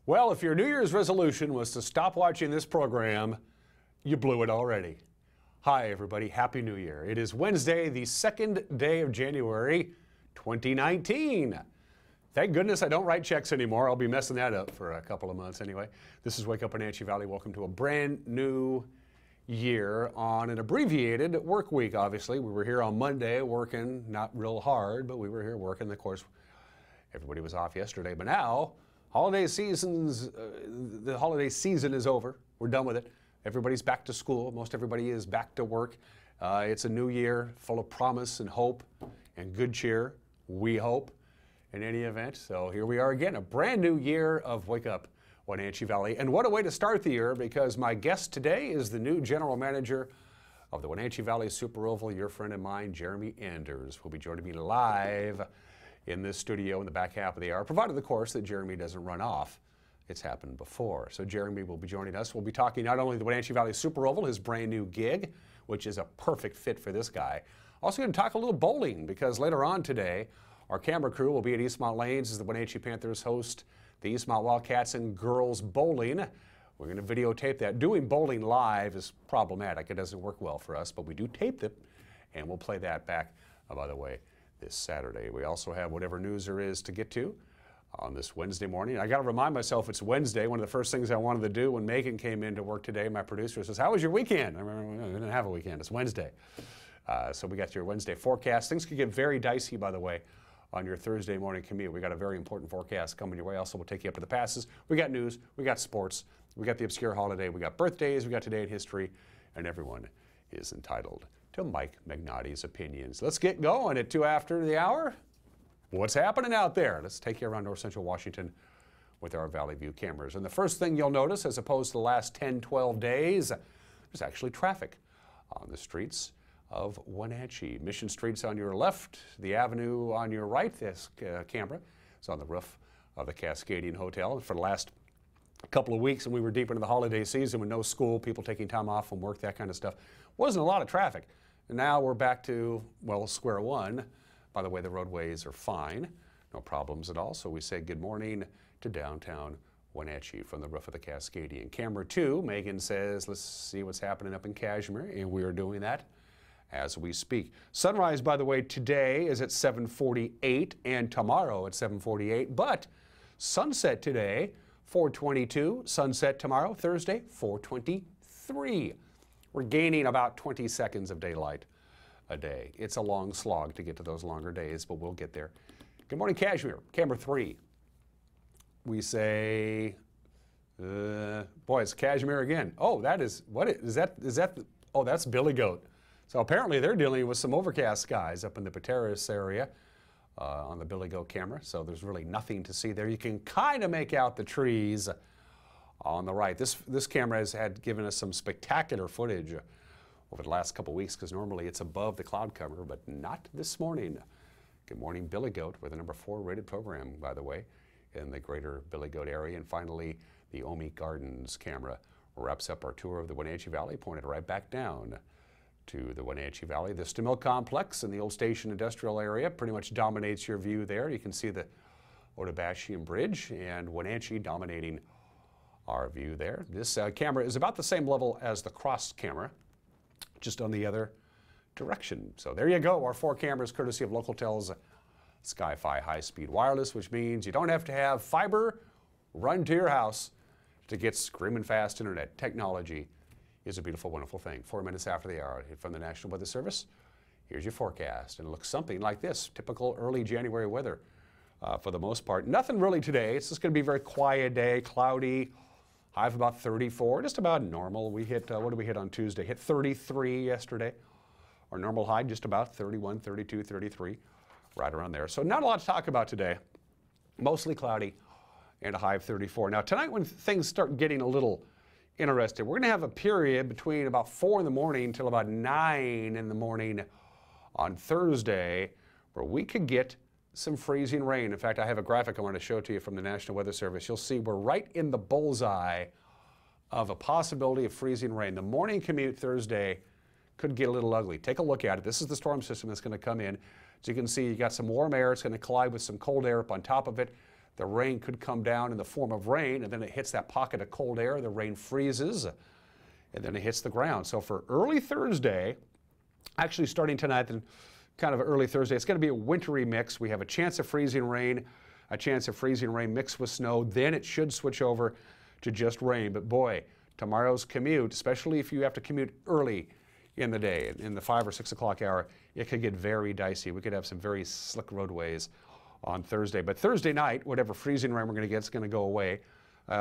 Well, if your New Year's resolution was to stop watching this program, you blew it already. Hi, everybody. Happy New Year. It is Wednesday, the second day of January, 2019. Thank goodness I don't write checks anymore. I'll be messing that up for a couple of months anyway. This is Wake Up Wenatchee Valley. Welcome to a brand new year on an abbreviated work week, obviously. We were here on Monday working, not real hard, but we were here working. Of course, everybody was off yesterday, but now the holiday season is over. We're done with it. Everybody's back to school. Most everybody is back to work. It's a new year full of promise and hope and good cheer, we hope, in any event. So here we are again, a brand new year of Wake Up Wenatchee Valley. And what a way to start the year, because my guest today is the new general manager of the Wenatchee Valley Super Oval, your friend and mine, Jeremy Anders, who will be joining me live in this studio in the back half of the hour, provided, of course, that Jeremy doesn't run off. It's happened before. So Jeremy will be joining us. We'll be talking not only the Wenatchee Valley Super Oval, his brand new gig, which is a perfect fit for this guy. Also going to talk a little bowling, because later on today, our camera crew will be at Eastmont Lanes as the Wenatchee Panthers host the Eastmont Wildcats and girls bowling. We're going to videotape that. Doing bowling live is problematic. It doesn't work well for us, but we do tape it, and we'll play that back, by the way, this Saturday. We also have whatever news there is to get to on this Wednesday morning. I got to remind myself it's Wednesday. One of the first things I wanted to do when Megan came in to work today, my producer, says, "How was your weekend?" I remember, we didn't have a weekend. It's Wednesday. So we got your Wednesday forecast. Things could get very dicey, by the way, on your Thursday morning commute. We got a very important forecast coming your way. Also, we'll take you up to the passes. We got news. We got sports. We got the obscure holiday. We got birthdays. We got today in history. And everyone is entitled to Mike Magnotti's opinions. Let's get going at 2 after the hour. What's happening out there? Let's take you around North Central Washington with our Valley View cameras. And the first thing you'll notice, as opposed to the last 10, 12 days, there's actually traffic on the streets of Wenatchee. Mission Street's on your left, the avenue on your right. This camera is on the roof of the Cascadian Hotel. For the last couple of weeks, and we were deep into the holiday season with no school, people taking time off from work, that kind of stuff, wasn't a lot of traffic. And now we're back to, well, square one. By the way, the roadways are fine, no problems at all. So we say good morning to downtown Wenatchee from the roof of the Cascadian. Camera 2, Megan says, let's see what's happening up in Cashmere, and we are doing that as we speak. Sunrise, by the way, today is at 7:48 and tomorrow at 7:48, but sunset today, 4:22, sunset tomorrow, Thursday, 4:23. We're gaining about 20 seconds of daylight a day. It's a long slog to get to those longer days, but we'll get there. Good morning, Cashmere. Camera 3. We say, boy, it's Cashmere again. Oh, that is, what is that? Oh, that's Billy Goat. So apparently they're dealing with some overcast skies up in the Pateros area on the Billy Goat camera. So there's really nothing to see there. You can kind of make out the trees on the right. This camera has given us some spectacular footage over the last couple weeks, because normally it's above the cloud cover, but not this morning. Good morning, Billy Goat. We're the number 4 rated program, by the way, in the greater Billy Goat area. And finally, the Omi Gardens camera wraps up our tour of the Wenatchee Valley, pointed right back down to the Wenatchee Valley. The Stamil Complex in the Old Station Industrial area pretty much dominates your view there. You can see the Otabashian Bridge and Wenatchee dominating our view there. This camera is about the same level as the cross camera, just on the other direction. So there you go, our 4 cameras courtesy of Localtel's Sky-Fi high-speed wireless, which means you don't have to have fiber run to your house to get screaming fast internet. Technology is a beautiful, wonderful thing. 4 minutes after the hour from the National Weather Service, here's your forecast. And it looks something like this, typical early January weather for the most part. Nothing really today. It's just going to be a very quiet day, cloudy. High of about 34, just about normal. We hit, what did we hit on Tuesday? Hit 33 yesterday. Our normal high just about 31, 32, 33, right around there. So not a lot to talk about today. Mostly cloudy and a high of 34. Now tonight, when things start getting a little interesting, we're going to have a period between about 4 in the morning till about 9 in the morning on Thursday where we could get some freezing rain. In fact, I have a graphic I want to show to you from the National Weather Service. You'll see we're right in the bullseye of a possibility of freezing rain. The morning commute Thursday could get a little ugly. Take a look at it. This is the storm system that's going to come in. As you can see, you got some warm air. It's going to collide with some cold air up on top of it. The rain could come down in the form of rain, and then it hits that pocket of cold air. The rain freezes, and then it hits the ground. So for early Thursday, actually starting tonight, then kind of early Thursday, it's going to be a wintry mix. We have a chance of freezing rain mixed with snow. Then it should switch over to just rain. But boy, tomorrow's commute, especially if you have to commute early in the day, in the 5 or 6 o'clock hour, it could get very dicey. We could have some very slick roadways on Thursday. But Thursday night, whatever freezing rain we're going to get is going to go away.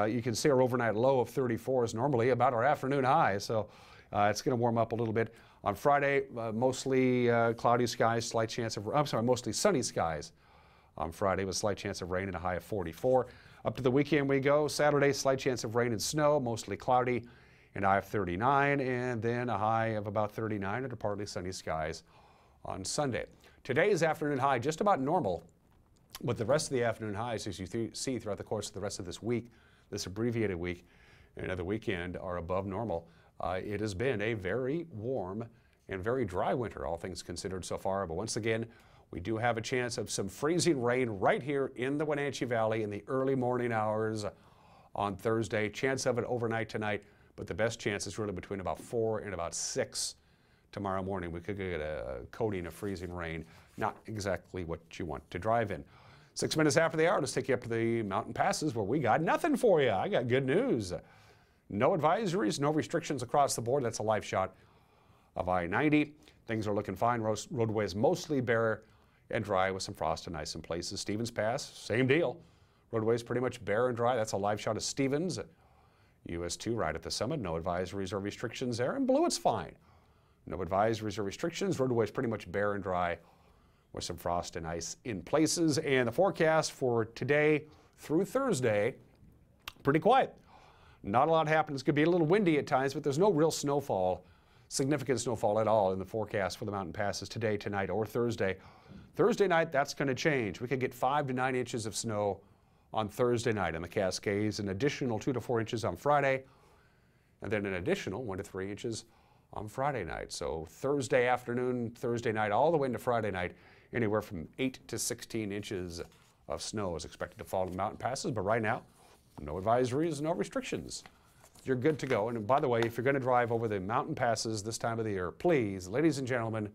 You can see our overnight low of 34 is normally about our afternoon high, so it's going to warm up a little bit. On Friday, mostly cloudy skies, mostly sunny skies on Friday with a slight chance of rain and a high of 44. Up to the weekend we go. Saturday, slight chance of rain and snow, mostly cloudy, and a high of 39, and then a high of about 39 under partly sunny skies on Sunday. Today's afternoon high just about normal, but the rest of the afternoon highs, as you see throughout the course of the rest of this week, this abbreviated week and another weekend, are above normal. It has been a very warm and very dry winter, all things considered so far, but once again, we do have a chance of some freezing rain right here in the Wenatchee Valley in the early morning hours on Thursday. Chance of it overnight tonight, but the best chance is really between about 4 and about 6 tomorrow morning. We could get a coating of freezing rain, not exactly what you want to drive in. 6 minutes after the hour, let's take you up to the mountain passes where we got nothing for you. I got good news. No advisories, no restrictions across the board. That's a live shot of I-90. Things are looking fine. Roadways mostly bare and dry with some frost and ice in places. Stevens Pass, same deal. Roadways pretty much bare and dry. That's a live shot of Stevens. US 2 right at the summit. No advisories or restrictions there. And Blewett, fine. No advisories or restrictions. Roadways pretty much bare and dry with some frost and ice in places. And the forecast for today through Thursday, pretty quiet. Not a lot happening. It's going to be a little windy at times, but there's no real snowfall, significant snowfall at all in the forecast for the mountain passes today, tonight, or Thursday. Thursday night, that's going to change. We could get 5 to 9 inches of snow on Thursday night in the Cascades, an additional 2 to 4 inches on Friday, and then an additional 1 to 3 inches on Friday night. So Thursday afternoon, Thursday night, all the way into Friday night, anywhere from 8 to 16 inches of snow is expected to fall in the mountain passes. But right now, no advisories, no restrictions. You're good to go. And by the way, if you're going to drive over the mountain passes this time of the year, please, ladies and gentlemen,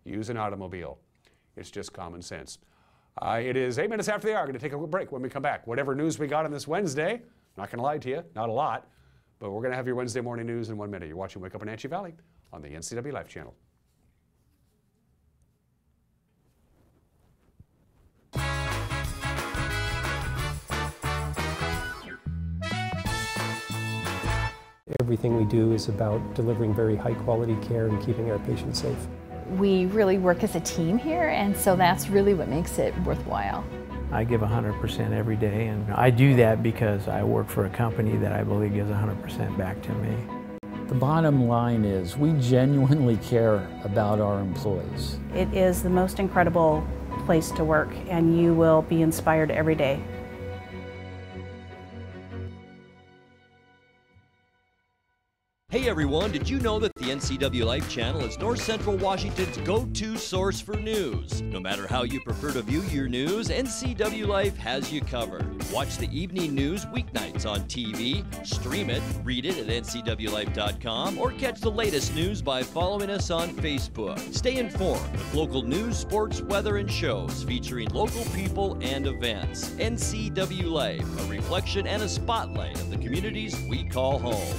use an automobile. It's just common sense. It is 8 minutes after the hour. We're going to take a quick break. When we come back, whatever news we got on this Wednesday, not going to lie to you, not a lot, but we're going to have your Wednesday morning news in 1 minute. You're watching Wake Up Wenatchee Valley on the NCW Life channel. Everything we do is about delivering very high quality care and keeping our patients safe. We really work as a team here, and so that's really what makes it worthwhile. I give 100% every day, and I do that because I work for a company that I believe gives 100% back to me. The bottom line is we genuinely care about our employees. It is the most incredible place to work, and you will be inspired every day. Hey everyone, did you know that the NCW Life channel is North Central Washington's go-to source for news? No matter how you prefer to view your news, NCW Life has you covered. Watch the evening news weeknights on TV, stream it, read it at ncwlife.com, or catch the latest news by following us on Facebook. Stay informed with local news, sports, weather, and shows featuring local people and events. NCW Life, a reflection and a spotlight of the communities we call home.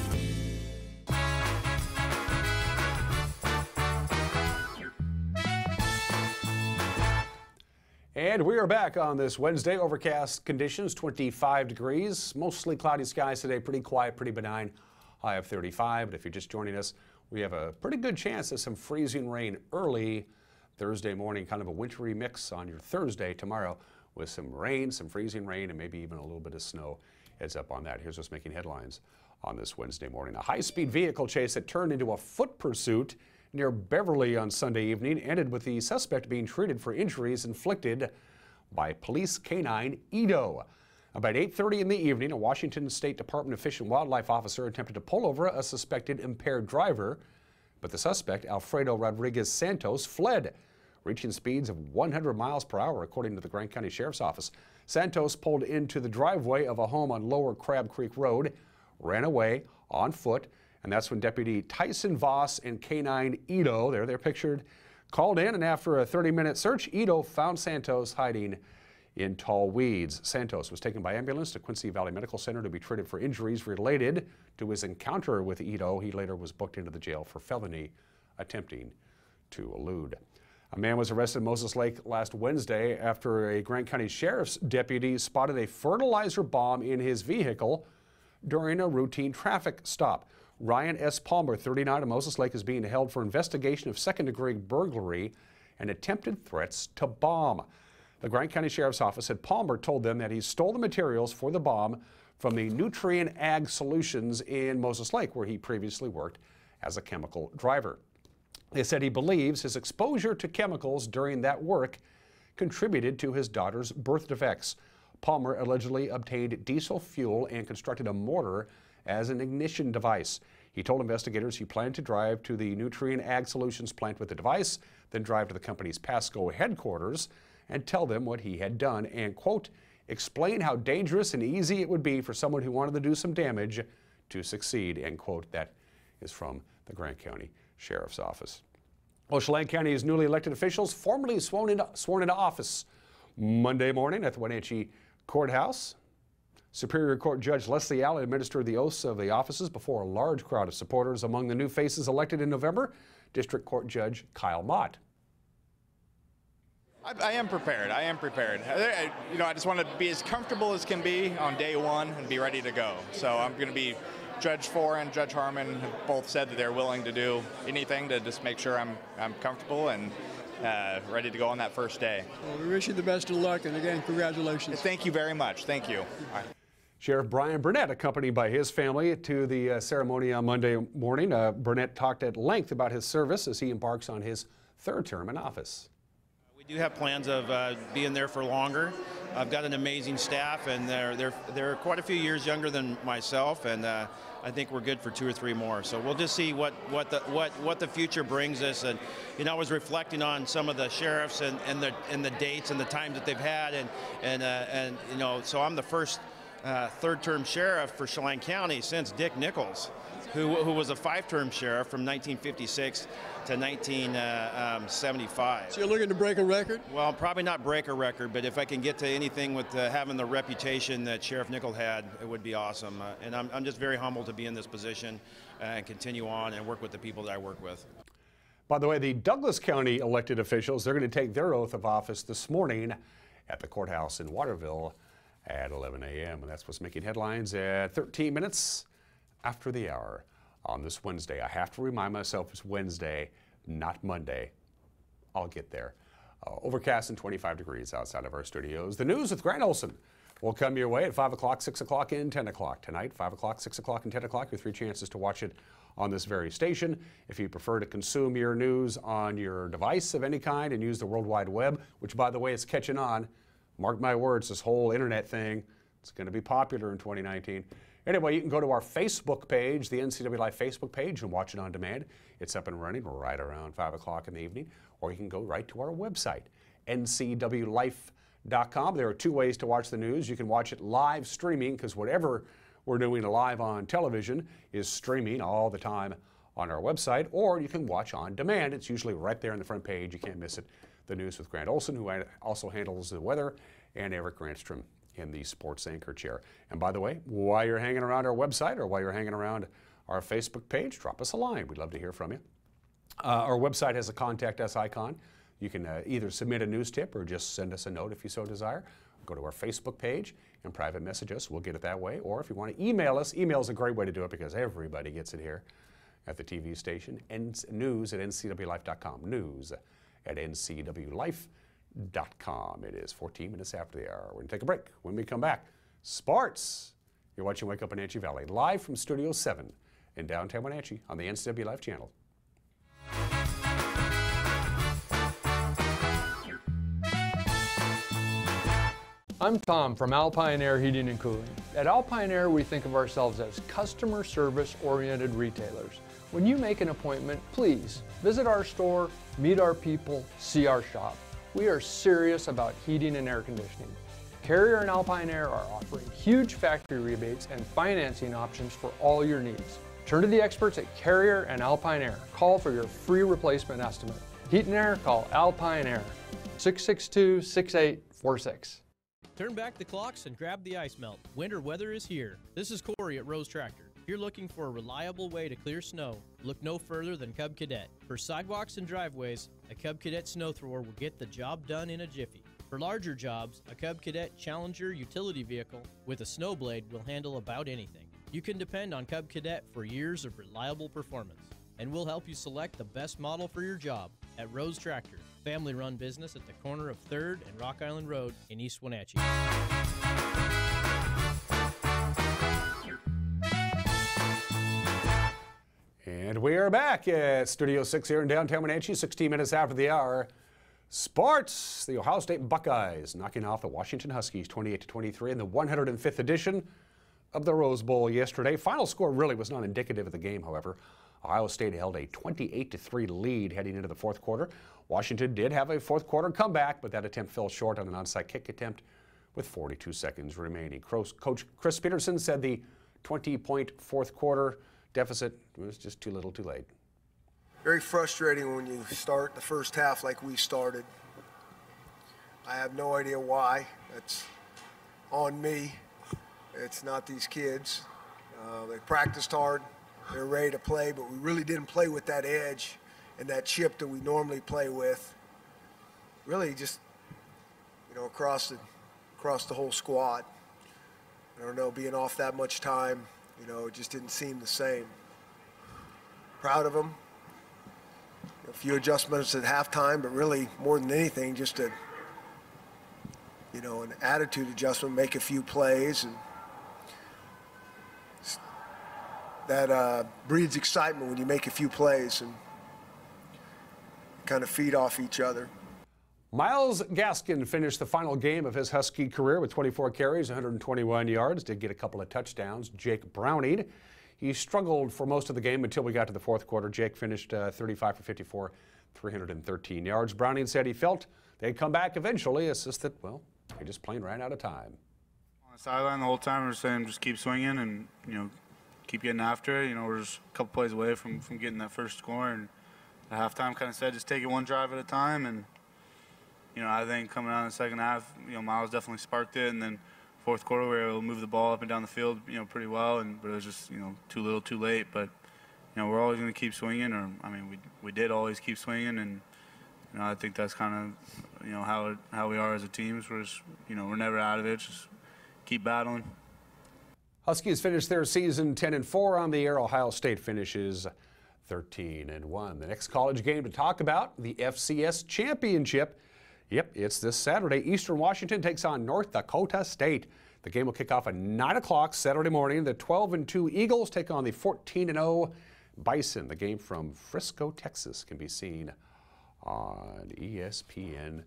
And we are back on this Wednesday. Overcast conditions, 25 degrees. Mostly cloudy skies today. Pretty quiet, pretty benign. High of 35. But if you're just joining us, we have a pretty good chance of some freezing rain early Thursday morning. Kind of a wintry mix on your Thursday tomorrow with some rain, some freezing rain, and maybe even a little bit of snow. Heads up on that. Here's what's making headlines on this Wednesday morning. A high-speed vehicle chase that turned into a foot pursuit near Beverly on Sunday evening ended with the suspect being treated for injuries inflicted by police canine Edo. About 8:30 in the evening, a Washington State Department of Fish and Wildlife officer attempted to pull over a suspected impaired driver, but the suspect, Alfredo Rodriguez Santos, fled. reaching speeds of 100 miles per hour, according to the Grant County Sheriff's Office. Santos pulled into the driveway of a home on Lower Crab Creek Road, ran away on foot, and that's when Deputy Tyson Voss and K9 Ito, there they're pictured, called in, and after a 30-minute search, Ito found Santos hiding in tall weeds. Santos was taken by ambulance to Quincy Valley Medical Center to be treated for injuries related to his encounter with Ito. He later was booked into the jail for felony attempting to elude. A man was arrested in Moses Lake last Wednesday after a Grant County Sheriff's deputy spotted a fertilizer bomb in his vehicle during a routine traffic stop. Ryan S. Palmer, 39, of Moses Lake, is being held for investigation of second-degree burglary and attempted threats to bomb. The Grant County Sheriff's Office said Palmer told them that he stole the materials for the bomb from the Nutrient Ag Solutions in Moses Lake, where he previously worked as a chemical driver. They said he believes his exposure to chemicals during that work contributed to his daughter's birth defects. Palmer allegedly obtained diesel fuel and constructed a mortar as an ignition device. He told investigators he planned to drive to the Nutrient Ag Solutions plant with the device, then drive to the company's Pasco headquarters and tell them what he had done and, quote, explain how dangerous and easy it would be for someone who wanted to do some damage to succeed, end quote. That is from the Grant County Sheriff's Office. Well, Chelan County's newly elected officials formally sworn into office Monday morning at the Wenatchee Courthouse. Superior Court Judge Leslie Allen administered the oaths of the offices before a large crowd of supporters. Among the new faces elected in November, District Court Judge Kyle Mott. I am prepared. I am prepared. I just want to be as comfortable as can be on day one and be ready to go. So I'm going to be Judge Four and Judge Harmon have both said that they're willing to do anything to just make sure I'm comfortable and ready to go on that first day. Well, we wish you the best of luck, and again, congratulations. Thank you very much. Thank you. Sheriff Brian Burnett, accompanied by his family to the ceremony on Monday morning. Burnett talked at length about his service as he embarks on his third term in office. We do have plans of being there for longer. I've got an amazing staff, and they're quite a few years younger than myself, and I think we're good for 2 or 3 more. So we'll just see what the future brings us. And I was reflecting on some of the sheriffs and the dates and the times that they've had, and so I'm the first third-term sheriff for Chelan County since Dick Nichols, who was a 5-term sheriff from 1956 to 1975. So you're looking to break a record? Well, probably not break a record, but if I can get to anything with having the reputation that Sheriff Nichols had, it would be awesome. And I'm just very humbled to be in this position and continue on and work with the people that I work with. By the way, the Douglas County elected officials, they're going to take their oath of office this morning at the courthouse in Waterville at 11 a.m. And that's what's making headlines at 13 minutes after the hour on this Wednesday. I have to remind myself it's Wednesday, not Monday. I'll get there. Overcast and 25 degrees outside of our studios. The news with Grant Olson will come your way at 5 o'clock, 6 o'clock, and 10 o'clock tonight. 5 o'clock, 6 o'clock, and 10 o'clock. Your 3 chances to watch it on this very station. If you prefer to consume your news on your device of any kind and use the World Wide Web, which, by the way, is catching on. Mark my words, this whole internet thing, it's going to be popular in 2019. Anyway, you can go to our Facebook page, the NCW Life Facebook page, and watch it on demand. It's up and running right around 5 o'clock in the evening. Or you can go right to our website, ncwlife.com. There are 2 ways to watch the news. You can watch it live streaming, because whatever we're doing live on television is streaming all the time on our website. Or you can watch on demand. It's usually right there on the front page. You can't miss it. The news with Grant Olson, who also handles the weather, and Eric Grantstrom in the sports anchor chair. And by the way, while you're hanging around our website or while you're hanging around our Facebook page, drop us a line. We'd love to hear from you. Our website has a Contact Us icon. You can either submit a news tip or just send us a note if you so desire. Go to our Facebook page and private message us. We'll get it that way. Or if you want to email us, email is a great way to do it because everybody gets it here at the TV station. News@ncwlife.com. News@ncwlife.com. It is 14 minutes after the hour. We're going to take a break. When we come back, sports. You're watching Wake Up Wenatchee Valley, live from Studio 7 in downtown Wenatchee on the NCW Life channel. I'm Tom from Alpine Air Heating and Cooling. At Alpine Air, we think of ourselves as customer service-oriented retailers. When you make an appointment, please visit our store, meet our people, see our shop. We are serious about heating and air conditioning. Carrier and Alpine Air are offering huge factory rebates and financing options for all your needs. Turn to the experts at Carrier and Alpine Air. Call for your free replacement estimate. Heat and air, call Alpine Air, 662-6846. Turn back the clocks and grab the ice melt. Winter weather is here. This is Corey at Rose Tractor. If you're looking for a reliable way to clear snow, look no further than Cub Cadet. For sidewalks and driveways, a Cub Cadet snow thrower will get the job done in a jiffy. For larger jobs, a Cub Cadet Challenger utility vehicle with a snow blade will handle about anything. You can depend on Cub Cadet for years of reliable performance, and we'll help you select the best model for your job at Rose Tractor, family-run business at the corner of 3rd and Rock Island Road in East Wenatchee. And we are back at Studio 6 here in downtown Wenatchee, 16 minutes after the hour. Sports, the Ohio State Buckeyes knocking off the Washington Huskies 28-23 in the 105th edition of the Rose Bowl yesterday. Final score really was not indicative of the game, however. Ohio State held a 28-3 lead heading into the fourth quarter. Washington did have a fourth quarter comeback, but that attempt fell short on an onside kick attempt with 42 seconds remaining. Coach Chris Peterson said the 20-point fourth quarter deficit was just too little too late. Very frustrating when you start the first half like we started. I have no idea why. That's on me. It's not these kids. They practiced hard. They're ready to play, but we really didn't play with that edge and that chip that we normally play with. Really just, across the whole squad. I don't know, being off that much time, it just didn't seem the same. Proud of them. A few adjustments at halftime, but really more than anything, just an attitude adjustment, make a few plays, and that breeds excitement when you make a few plays and kind of feed off each other. Miles Gaskin finished the final game of his Husky career with 24 carries, 121 yards, did get a couple of touchdowns. Jake Browning, he struggled for most of the game until we got to the fourth quarter. Jake finished 35 for 54, 313 yards. Browning said he felt they'd come back eventually. It's just that, well, they just plain ran out of time. On the sideline the whole time, we're saying just keep swinging and, keep getting after it. We're just a couple plays away from getting that first score. And at halftime kind of said just take it one drive at a time. And, I think coming out in the second half, Miles definitely sparked it. And then fourth quarter, we were able to move the ball up and down the field, pretty well. But it was just, too little, too late. But, we're always going to keep swinging. We did always keep swinging. And, I think that's kind of, how we are as a team. We're just, we're never out of it. Just keep battling. Huskies finished their season 10-4 on the year. Ohio State finishes 13-1. The next college game to talk about, the FCS Championship. Yep, it's this Saturday. Eastern Washington takes on North Dakota State. The game will kick off at 9 o'clock Saturday morning. The 12-2 Eagles take on the 14-0 Bison. The game from Frisco, Texas can be seen on ESPN2.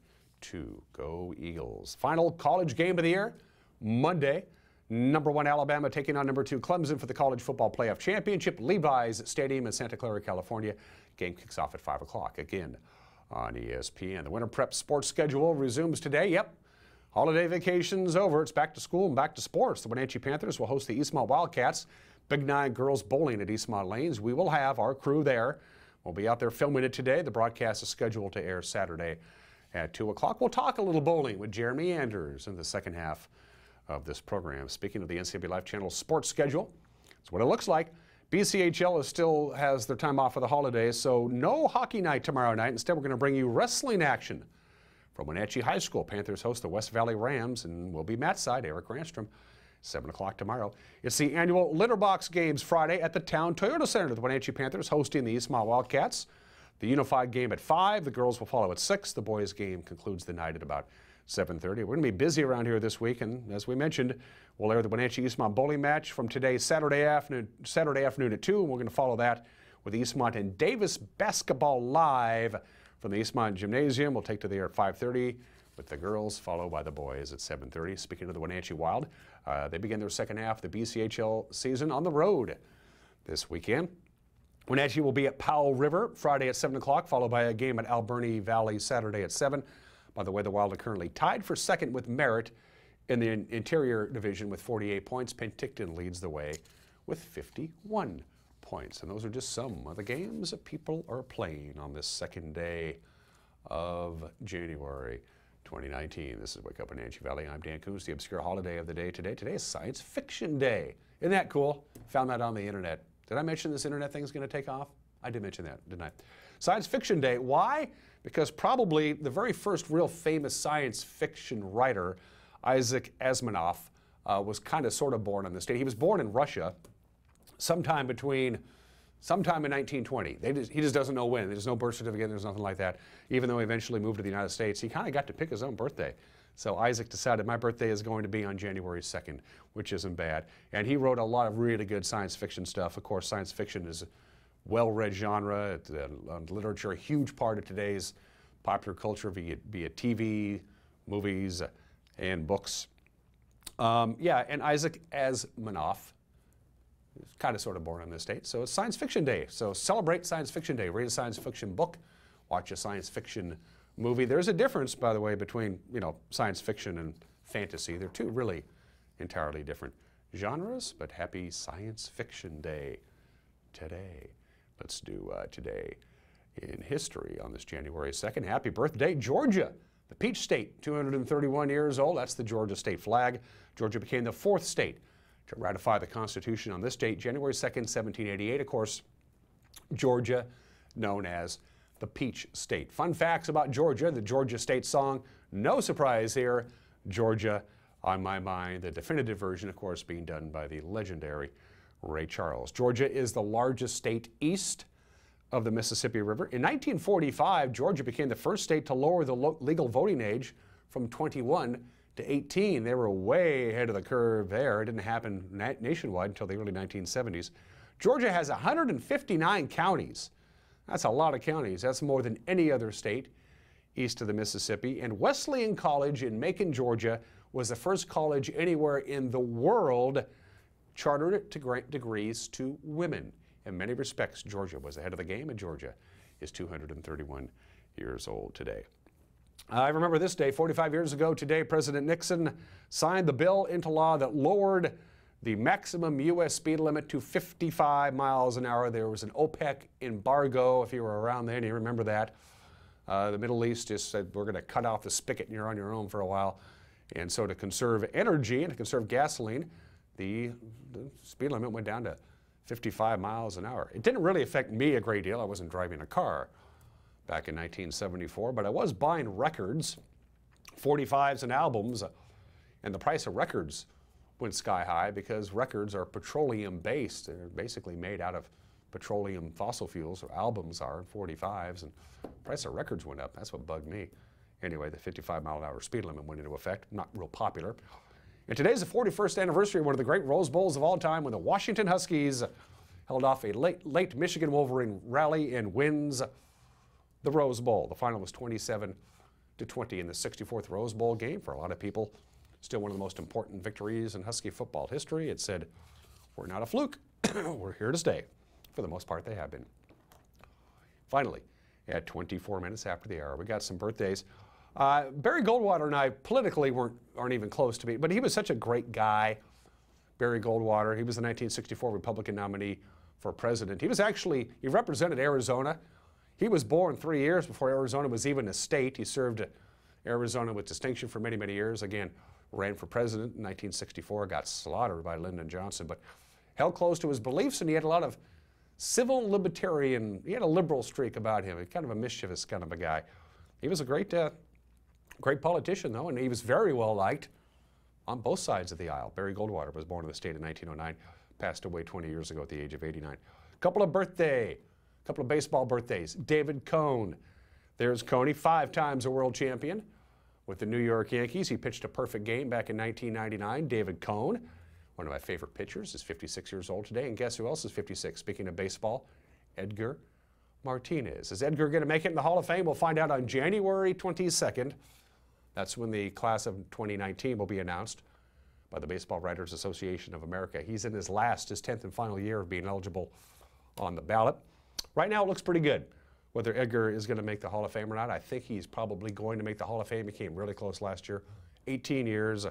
Go Eagles. Final college game of the year, Monday. Number 1 Alabama taking on number 2 Clemson for the College Football Playoff Championship. Levi's Stadium in Santa Clara, California. Game kicks off at 5 o'clock again on ESPN. The Winter Prep sports schedule resumes today. Yep, holiday vacation's over. It's back to school and back to sports. The Wenatchee Panthers will host the Eastmont Wildcats. Big 9 girls bowling at Eastmont Lanes. We will have our crew there. We'll be out there filming it today. The broadcast is scheduled to air Saturday at 2 o'clock. We'll talk a little bowling with Jeremy Anders in the second half of this program. Speaking of the NCW Life Channel sports schedule, that's what it looks like. BCHL still has their time off for the holidays, so no hockey night tomorrow night. Instead, we're going to bring you wrestling action from Wenatchee High School. Panthers host the West Valley Rams, and we'll be Matt's side, Eric Ranstrom, 7 o'clock tomorrow. It's the annual Litter Box Games Friday at the Town Toyota Center. The Wenatchee Panthers hosting the Eastmont Wildcats. The unified game at 5. The girls will follow at 6. The boys game concludes the night at about 7:30. We're going to be busy around here this week, and as we mentioned, we'll air the Wenatchee Eastmont bowling match from today, Saturday afternoon at 2, and we're going to follow that with Eastmont and Davis basketball live from the Eastmont Gymnasium. We'll take to the air at 5:30 with the girls, followed by the boys at 7:30. Speaking of the Wenatchee Wild, they begin their second half of the BCHL season on the road this weekend. Wenatchee will be at Powell River Friday at 7 o'clock, followed by a game at Alberni Valley Saturday at 7. By the way, the Wild are currently tied for second with Merritt in the Interior Division with 48 points. Penticton leads the way with 51 points. And those are just some of the games that people are playing on this second day of January 2019. This is Wake Up Wenatchee Valley. I'm Dan Kuntz. The obscure holiday of the day today. Today is Science Fiction Day. Isn't that cool? Found that on the internet. Did I mention this internet thing's going to take off? I did mention that, didn't I? Science Fiction Day. Why? Because probably the very first real famous science fiction writer, Isaac Asimov, was kind of sort of born on this day. He was born in Russia sometime in 1920. He just doesn't know when. There's no birth certificate. There's nothing like that. Even though he eventually moved to the United States, he kind of got to pick his own birthday. So Isaac decided my birthday is going to be on January 2nd, which isn't bad. And he wrote a lot of really good science fiction stuff. Of course, science fiction is a well-read genre. It's literature, a huge part of today's popular culture, be it TV, movies, and books. Yeah, and Isaac Asimov is kind of sort of born on this date. So it's Science Fiction Day. So celebrate Science Fiction Day. Read a science fiction book, watch a science fiction movie. There's a difference, by the way, between science fiction and fantasy. They're two really entirely different genres, but happy Science Fiction Day today. Let's do today in history on this January 2nd. Happy birthday, Georgia, the Peach State, 231 years old. That's the Georgia state flag. Georgia became the fourth state to ratify the Constitution on this date, January 2nd, 1788. Of course, Georgia, known as the Peach State. Fun facts about Georgia, the Georgia State song, no surprise here, Georgia on My Mind, the definitive version, of course, being done by the legendary Ray Charles. Georgia is the largest state east of the Mississippi River. In 1945, Georgia became the first state to lower the legal voting age from 21 to 18. They were way ahead of the curve there. It didn't happen nationwide until the early 1970s. Georgia has 159 counties. That's a lot of counties. That's more than any other state east of the Mississippi. And Wesleyan College in Macon, Georgia, was the first college anywhere in the world chartered to grant degrees to women. In many respects, Georgia was ahead of the game, and Georgia is 231 years old today. I remember this day, 45 years ago today, President Nixon signed the bill into law that lowered the maximum U.S. speed limit to 55 miles an hour. There was an OPEC embargo, if you were around then, you remember that. The Middle East just said, we're going to cut off the spigot and you're on your own for a while. And so to conserve energy and to conserve gasoline, the speed limit went down to 55 miles an hour. It didn't really affect me a great deal. I wasn't driving a car back in 1974, but I was buying records, 45s and albums, and the price of records went sky high because records are petroleum based. They're basically made out of petroleum fossil fuels, or albums are, 45s, and the price of records went up. That's what bugged me. Anyway, the 55-mile-an-hour speed limit went into effect. Not real popular. And today's the 41st anniversary of one of the great Rose Bowls of all time when the Washington Huskies held off a late Michigan Wolverine rally and wins the Rose Bowl. The final was 27-20 in the 64th Rose Bowl game. For a lot of people, still one of the most important victories in Husky football history. It said, we're not a fluke. We're here to stay. For the most part, they have been. Finally, at 24 minutes after the hour, we got some birthdays. Barry Goldwater and I politically aren't even close to me, but he was such a great guy, Barry Goldwater. He was the 1964 Republican nominee for president. He represented Arizona. He was born 3 years before Arizona was even a state. He served Arizona with distinction for many, many years. Again, ran for president in 1964, got slaughtered by Lyndon Johnson, but held close to his beliefs, and he had a lot of civil libertarian, he had a liberal streak about him, kind of a mischievous kind of a guy. He was a great politician, though, and he was very well liked on both sides of the aisle. Barry Goldwater was born in the state in 1909, passed away 20 years ago at the age of 89. Couple of baseball birthdays. David Cone. There's Coney, 5 times a world champion with the New York Yankees. He pitched a perfect game back in 1999. David Cone, one of my favorite pitchers, is 56 years old today. And guess who else is 56? Speaking of baseball, Edgar Martinez. Is Edgar going to make it in the Hall of Fame? We'll find out on January 22nd. That's when the class of 2019 will be announced by the Baseball Writers Association of America. He's in his 10th and final year of being eligible on the ballot. Right now it looks pretty good. Whether Edgar is going to make the Hall of Fame or not, I think he's probably going to make the Hall of Fame. He came really close last year. 18 years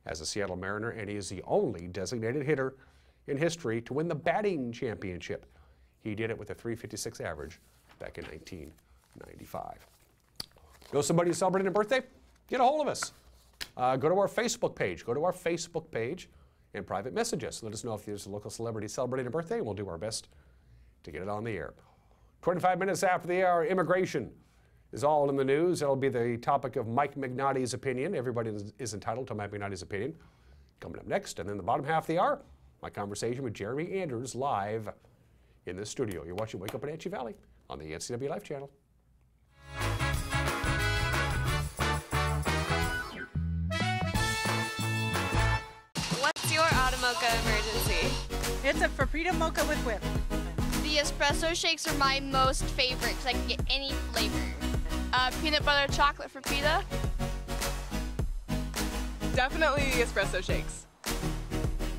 as a Seattle Mariner, and he is the only designated hitter in history to win the batting championship. He did it with a .356 average back in 1995. Know somebody who's celebrating a birthday? Get a hold of us. Go to our Facebook page. And private message us. Let us know if there's a local celebrity celebrating a birthday, and we'll do our best to get it on the air. 25 minutes after the hour, immigration is all in the news. It'll be the topic of Mike Mignotti's opinion. Everybody is entitled to Mike Mignotti's opinion. Coming up next, and then the bottom half of the hour, my conversation with Jeremy Andrews live in the studio. You're watching Wake Up Wenatchee Valley on the NCW Life channel. What's your Automocha emergency? It's a Frappuccino mocha with whip. The espresso shakes are my most favorite because I can get any flavor. Peanut butter chocolate Frappuccino. Definitely the espresso shakes.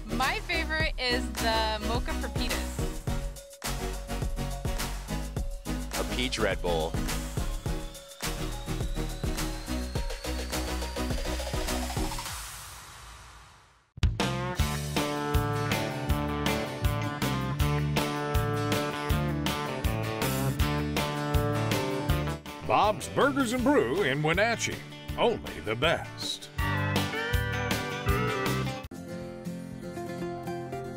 My favorite is the mocha Frappitas. A peach Red Bull. Bob's Burgers and Brew in Wenatchee. Only the best.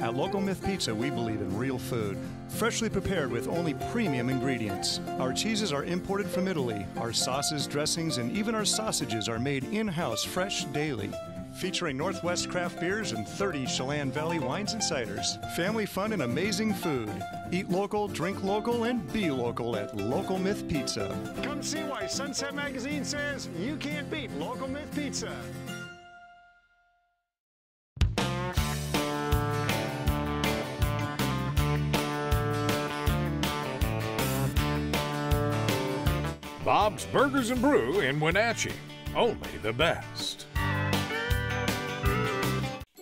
At Local Myth Pizza, we believe in real food, freshly prepared with only premium ingredients. Our cheeses are imported from Italy. Our sauces, dressings, and even our sausages are made in-house fresh daily. Featuring Northwest craft beers and 30 Chelan Valley wines and ciders. Family fun and amazing food. Eat local, drink local, and be local at Local Myth Pizza. Come see why Sunset Magazine says you can't beat Local Myth Pizza. Bob's Burgers and Brew in Wenatchee. Only the best.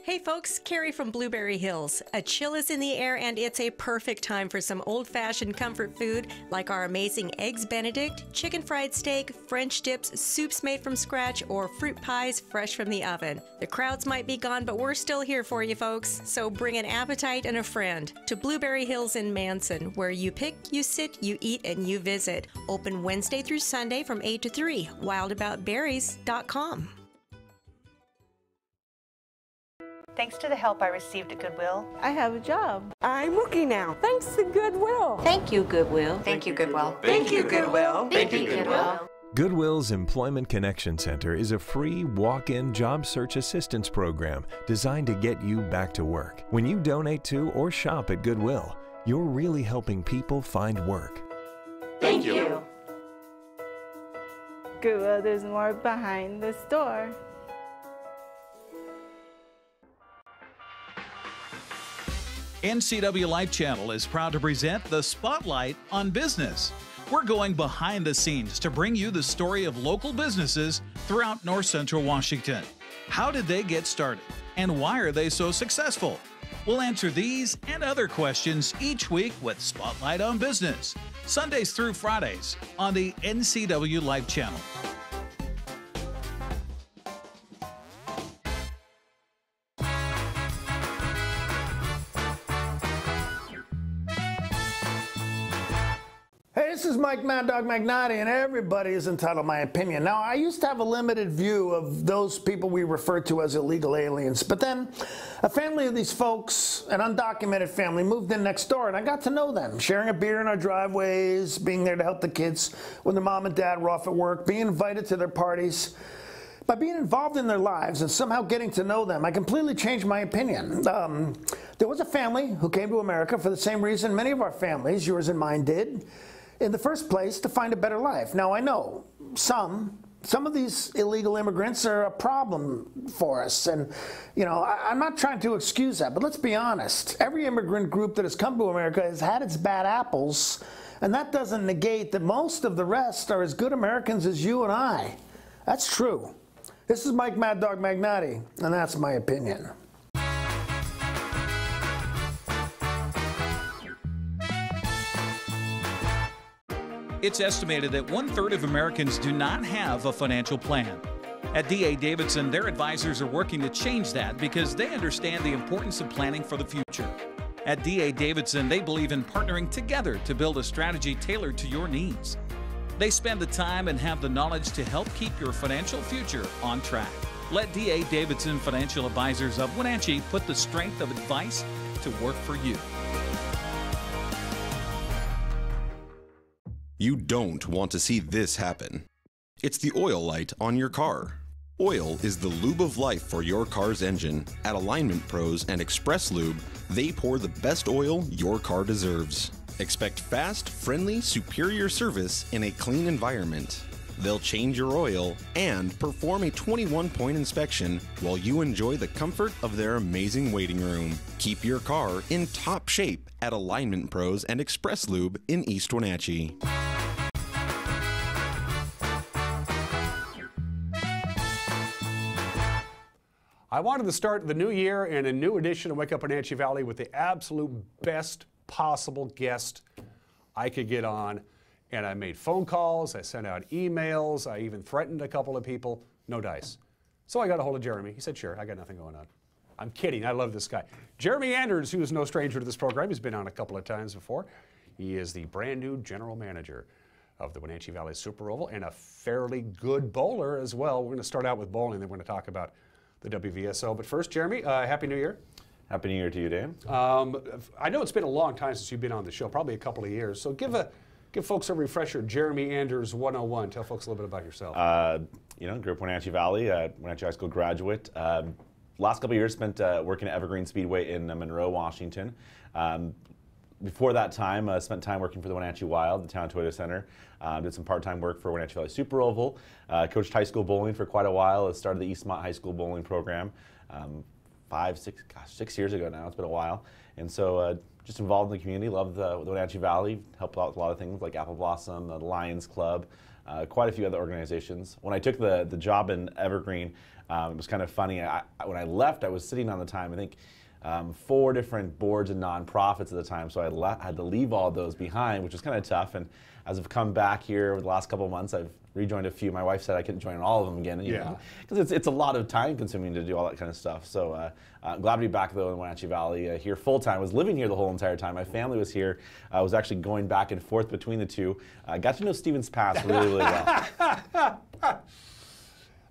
Hey folks, Carrie from Blueberry Hills. A chill is in the air and it's a perfect time for some old-fashioned comfort food like our amazing Eggs Benedict, chicken fried steak, French dips, soups made from scratch, or fruit pies fresh from the oven. The crowds might be gone, but we're still here for you folks, so bring an appetite and a friend to Blueberry Hills in Manson, where you pick, you sit, you eat, and you visit. Open Wednesday through Sunday from 8 to 3. wildaboutberries.com. Thanks to the help I received at Goodwill, I have a job. I'm working now. Thanks to Goodwill. Thank you, Goodwill. Thank you, Goodwill. Thank you, Goodwill. Thank you, Goodwill. Goodwill's Employment Connection Center is a free walk-in job search assistance program designed to get you back to work. When you donate to or shop at Goodwill, you're really helping people find work. Thank you. Goodwill, there's more behind the store. NCW Life Channel is proud to present the Spotlight on Business. We're going behind the scenes to bring you the story of local businesses throughout North Central Washington. How did they get started, and why are they so successful? We'll answer these and other questions each week with Spotlight on Business, Sundays through Fridays on the NCW Life Channel. Hey, this is Mike Mad Dog Magnotti, and everybody is entitled to my opinion. Now, I used to have a limited view of those people we refer to as illegal aliens, but then a family of these folks, an undocumented family, moved in next door, and I got to know them, sharing a beer in our driveways, being there to help the kids when their mom and dad were off at work, being invited to their parties. By being involved in their lives and somehow getting to know them, I completely changed my opinion. There was a family who came to America for the same reason many of our families, yours and mine, did. In the first place, to find a better life. Now, I know some of these illegal immigrants are a problem for us, and I'm not trying to excuse that, but let's be honest. Every immigrant group that has come to America has had its bad apples, and that doesn't negate that most of the rest are as good Americans as you and I. That's true. This is Mike Mad Dog Magnati, and that's my opinion. It's estimated that 1/3 of Americans do not have a financial plan. At D.A. Davidson, their advisors are working to change that because they understand the importance of planning for the future. At D.A. Davidson, they believe in partnering together to build a strategy tailored to your needs. They spend the time and have the knowledge to help keep your financial future on track. Let D.A. Davidson Financial Advisors of Wenatchee put the strength of advice to work for you. You don't want to see this happen. It's the oil light on your car. Oil is the lube of life for your car's engine. At Alignment Pros and Express Lube, they pour the best oil your car deserves. Expect fast, friendly, superior service in a clean environment. They'll change your oil and perform a 21-point inspection while you enjoy the comfort of their amazing waiting room. Keep your car in top shape at Alignment Pros and Express Lube in East Wenatchee. I wanted to start the new year and a new edition of Wake Up Wenatchee Valley with the absolute best possible guest I could get on. And I made phone calls, I sent out emails, I even threatened a couple of people. No dice. So I got a hold of Jeremy. He said, sure, I got nothing going on. I'm kidding, I love this guy. Jeremy Anders, who is no stranger to this program, he's been on a couple of times before. He is the brand new general manager of the Wenatchee Valley Super Oval and a fairly good bowler as well. We're going to start out with bowling, then we're going to talk about the WVSO. But first, Jeremy, Happy New Year. Happy New Year to you, Dan. I know it's been a long time since you've been on the show, probably a couple of years. So give folks a refresher. Jeremy Anders 101. Tell folks a little bit about yourself. Grew up Wenatchee Valley, Wenatchee High School graduate. Last couple of years spent working at Evergreen Speedway in Monroe, Washington. Before that time, spent time working for the Wenatchee Wild, the Town Toyota Center. Did some part-time work for Wenatchee Valley Super Oval. Coached high school bowling for quite a while. Started the Eastmont High School bowling program 6 years ago now. It's been a while. And so just involved in the community, loved the Wenatchee Valley, helped out with a lot of things like Apple Blossom, the Lions Club, quite a few other organizations. When I took the job in Evergreen, it was kind of funny. When I left, I was sitting on the time, I think, 4 different boards and nonprofits at the time, so I had to leave all those behind, which was kind of tough. And as I've come back here over the last couple of months, I've rejoined a few. My wife said I couldn't join all of them again, because it's a lot of time consuming to do all that kind of stuff. So glad to be back though in Wenatchee Valley here full time. I was living here the whole entire time. My family was here. I was actually going back and forth between the two. I got to know Stevens Pass really, really well.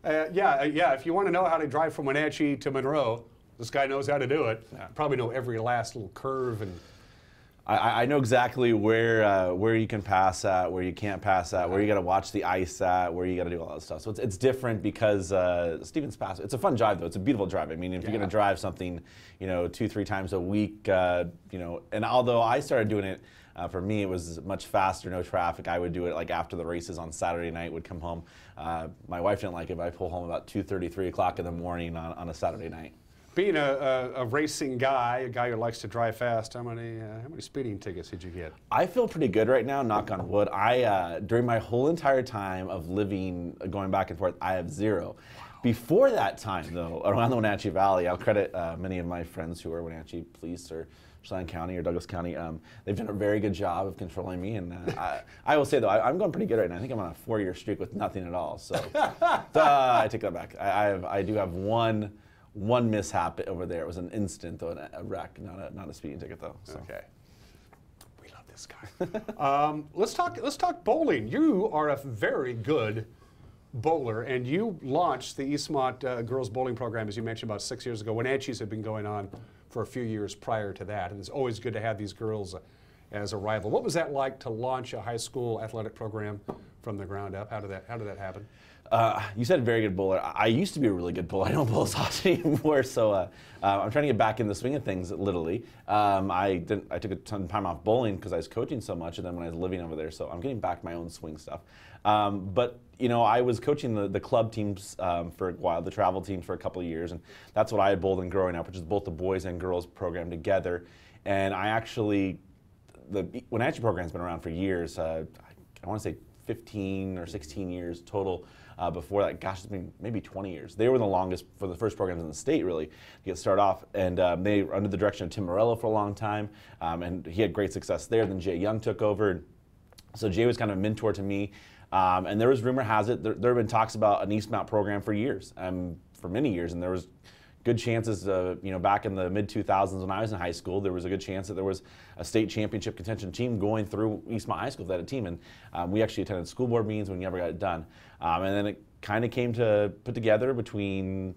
If you want to know how to drive from Wenatchee to Monroe, this guy knows how to do it. You probably know every last little curve and. I know exactly where you can pass at, where you can't pass at, where you got to watch the ice at, where you got to do all that stuff. So it's different because Stevens Pass. It's a fun drive though. It's a beautiful drive. I mean, if you're going to drive something, 2-3 times a week, and although I started doing it, for me it was much faster, no traffic. I would do it like after the races on Saturday night. Would come home. My wife didn't like it, but I pull home about 2:30, 3 o'clock in the morning on a Saturday night. Being a racing guy, a guy who likes to drive fast, how many speeding tickets did you get? I feel pretty good right now, knock on wood. During my whole entire time of living, going back and forth, I have 0. Before that time, though, around the Wenatchee Valley, I'll credit many of my friends who are Wenatchee Police or Chelan County or Douglas County. They've done a very good job of controlling me, and I will say, though, I'm going pretty good right now. I think I'm on a 4-year streak with nothing at all, so I take that back. I do have one mishap over there. It was an incident, though, a wreck, not a speeding ticket, though. So. Okay. We love this guy. Let's talk bowling. You are a very good bowler, and you launched the Eastmont girls bowling program, as you mentioned, about 6 years ago. Wenatchee's had been going on for a few years prior to that, and it's always good to have these girls as a rival. What was that like to launch a high school athletic program from the ground up? How did that happen? You said very good bowler. I used to be a really good bowler. I don't bowl as often anymore, so I'm trying to get back in the swing of things, literally. I took a ton of time off bowling because I was coaching so much, and then when I was living over there, so I'm getting back my own swing stuff. But I was coaching the club teams for a while, the travel teams for a couple of years, and that's what I had bowled in growing up, which is both the boys and girls program together. And the Wenatchee program's been around for years. I want to say 15 or 16 years total. before that. Gosh, it's been maybe 20 years. They were the longest for the first programs in the state, really, to get started off. And they were under the direction of Tim Morello for a long time, and he had great success there. Then Jay Young took over. So Jay was kind of a mentor to me. And there was, rumor has it, there have been talks about an Eastmont program for years, for many years, and there was good chances, back in the mid-2000s when I was in high school, there was a good chance that there was a state championship contention team going through Eastmont High School, that a team, and we actually attended school board meetings when we never got it done. And then it kind of came to put together between,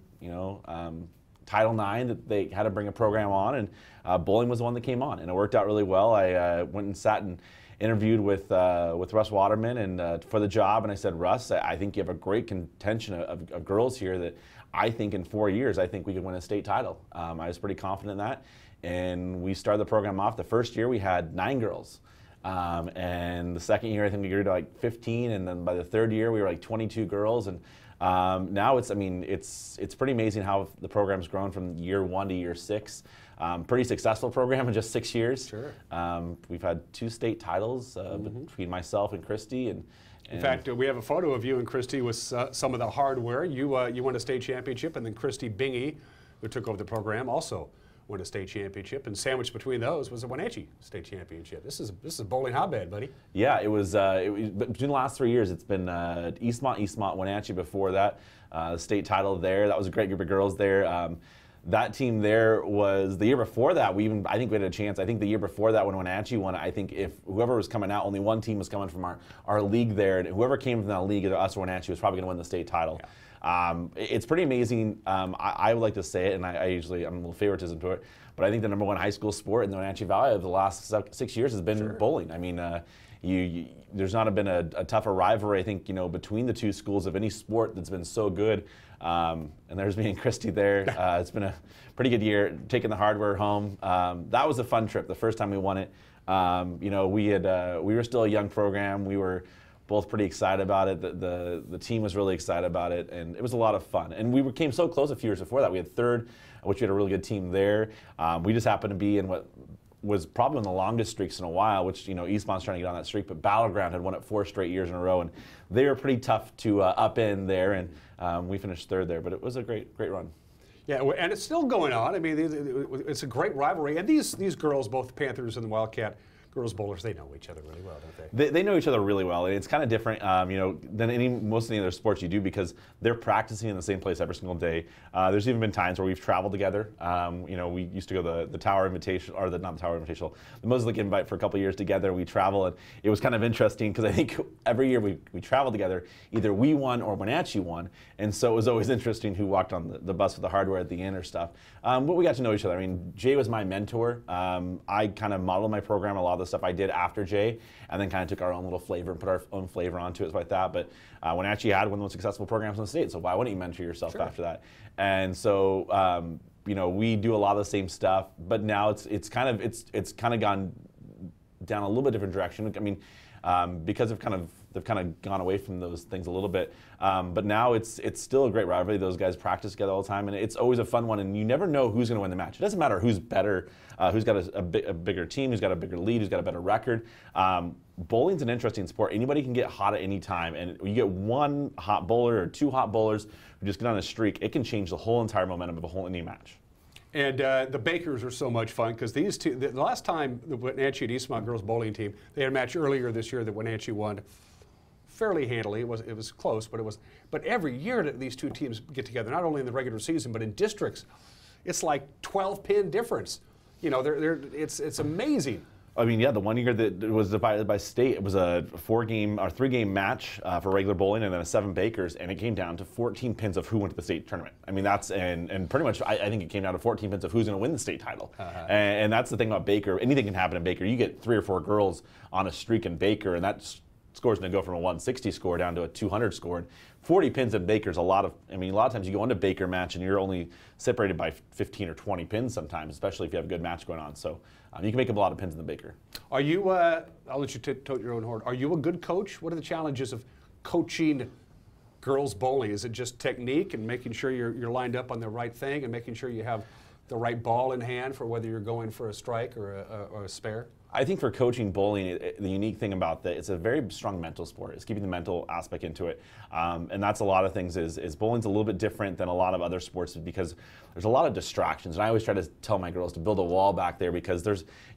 Title IX, that they had to bring a program on, and bowling was the one that came on, and it worked out really well. I went and sat and interviewed with Russ Waterman and for the job, and I said, Russ, I think you have a great contention of girls here that I think in 4 years, I think we could win a state title. I was pretty confident in that, and we started the program off. The first year we had 9 girls, and the second year I think we grew to like 15, and then by the third year we were like 22 girls, and now it's pretty amazing how the program's grown from year 1 to year 6. Pretty successful program in just 6 years. Sure. We've had 2 state titles between myself and Christy, and in fact, we have a photo of you and Christy with some of the hardware. You won a state championship, and then Christy Bingy, who took over the program, also won a state championship. And sandwiched between those was a Wenatchee state championship. This is a bowling hotbed, buddy. Yeah, it was between the last 3 years. It's been Eastmont, Wenatchee before that. The state title there. That was a great group of girls there. That team there was the year before that. I think we had a chance. I think the year before that when Wenatchee won, I think if whoever was coming out, only one team was coming from our league there, and whoever came from that league, either us or Wenatchee, was probably going to win the state title. Yeah. It's pretty amazing. I would like to say it, and I'm a little favoritism to it, but I think the #1 high school sport in the Wenatchee Valley of the last 6 years has been bowling. I mean, there's not been a tougher rivalry, I think, between the two schools of any sport that's been so good. And there's me and Christy there. It's been a pretty good year, taking the hardware home. That was a fun trip, the first time we won it. We were still a young program. We were both pretty excited about it. The team was really excited about it, and it was a lot of fun. And we came so close a few years before that. We had third, which we had a really good team there. We just happened to be in what was probably one of the longest streaks in a while, which, Eastmont's trying to get on that streak, but Battleground had won it 4 straight years in a row, and they were pretty tough to upend there, and we finished third there, but it was a great run. Yeah, and it's still going on. I mean, it's a great rivalry, and these girls, both the Panthers and the Wildcat girls bowlers, they know each other really well, don't they? They know each other really well. It's kind of different, than most of the other sports you do, because they're practicing in the same place every single day. There's even been times where we've traveled together. We used to go to the Tower Invitational, or not the Tower Invitational, the Mosaic Invite for a couple of years together. We travel, and it was kind of interesting because I think every year we traveled together, either we won or Wenatchee won, and so it was always interesting who walked on the bus with the hardware at the end or stuff. But we got to know each other. I mean, Jay was my mentor. I kind of modeled my program, a lot of the stuff I did after Jay, and then kind of took our own little flavor and put our own flavor onto it like that. But Wenatchee had one of the most successful programs in the state, so why wouldn't you mentor yourself after that? And so we do a lot of the same stuff, but now it's kind of gone down a little bit different direction. I mean, because they've kind of gone away from those things a little bit. But now it's still a great rivalry. Those guys practice together all the time, and it's always a fun one. And you never know who's going to win the match. It doesn't matter who's better, who's got a bigger team, who's got a bigger lead, who's got a better record. Bowling's an interesting sport. Anybody can get hot at any time, and you get one hot bowler or 2 hot bowlers who just get on a streak, it can change the whole entire momentum of any match. And the Bakers are so much fun because these two, the last time the Wenatchee and Eastmont girls bowling team, they had a match earlier this year that Wenatchee won fairly handily. It was close, but every year that these two teams get together, not only in the regular season but in districts, it's like 12-pin difference. It's amazing. I mean, yeah, the one year that it was divided by state, it was a 4-game or 3-game match for regular bowling, and then a 7 Bakers, and it came down to 14 pins of who went to the state tournament. I mean, and pretty much I think it came down to 14 pins of who's going to win the state title. And that's the thing about Baker. Anything can happen in Baker. You get 3 or 4 girls on a streak in Baker, and that score's going to go from a 160 score down to a 200 score. And 40 pins in Baker's a lot of times you go into a Baker match and you're only separated by 15 or 20 pins sometimes, especially if you have a good match going on. So you can make up a lot of pins in the Baker. Are you, I'll let you tote your own horn, are you a good coach? What are the challenges of coaching girls bowling? Is it just technique and making sure you're lined up on the right thing and making sure you have the right ball in hand for whether you're going for a strike or a spare? I think for coaching bowling, the unique thing about that, it's a very strong mental sport. It's keeping the mental aspect into it. And that's a lot of things is bowling's a little bit different than a lot of other sports because there's a lot of distractions. And I always try to tell my girls to build a wall back there because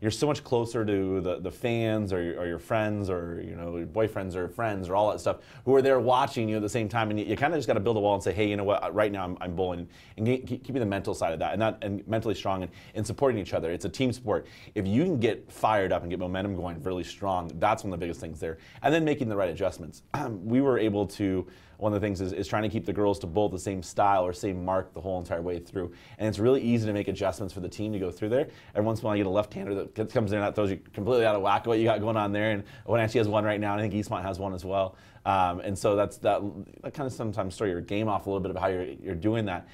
you're so much closer to the fans or your friends or boyfriends or friends or all that stuff who are there watching you at the same time. And you kind of just got to build a wall and say, hey, you know what, right now I'm bowling. And keeping the mental side of that and mentally strong and supporting each other. It's a team sport. If you can get fired up and get momentum going really strong, that's one of the biggest things there. And then making the right adjustments. We were able to, one of the things is trying to keep the girls to bowl the same style or same mark the whole entire way through. And it's really easy to make adjustments for the team to go through there. Every once in a while you get a left-hander that comes in and that throws you completely out of whack what you got going on there. And Wenatchee has one right now, and I think Eastmont has one as well. And so that kind of sometimes throw your game off a little bit of how you're doing that.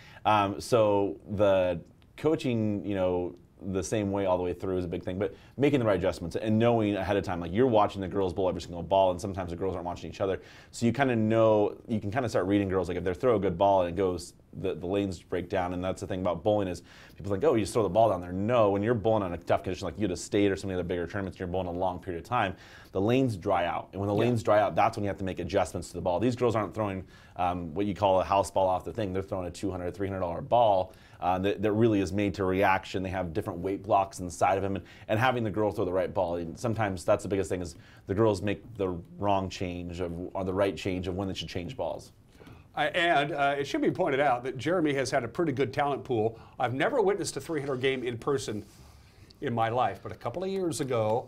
So the coaching, the same way all the way through is a big thing, but making the right adjustments and knowing ahead of time, like you're watching the girls bowl every single ball, and sometimes the girls aren't watching each other, so you kind of know, you can kind of start reading girls, like if they throw a good ball and it goes, the lanes break down. And that's the thing about bowling is people think, oh, you just throw the ball down there. No, when you're bowling on a tough condition like you at a state or some of the other bigger tournaments, you're bowling a long period of time, the lanes dry out. And when the lanes dry out, that's when you have to make adjustments to the ball. These girls aren't throwing what you call a house ball off the thing. They're throwing a $200, $300 ball that really is made to reaction. They have different weight blocks inside of them, and having the girl throw the right ball. And sometimes that's the biggest thing is the girls make the wrong change or the right change of when they should change balls. And it should be pointed out that Jeremy has had a pretty good talent pool. I've never witnessed a 300 game in person in my life, but a couple of years ago,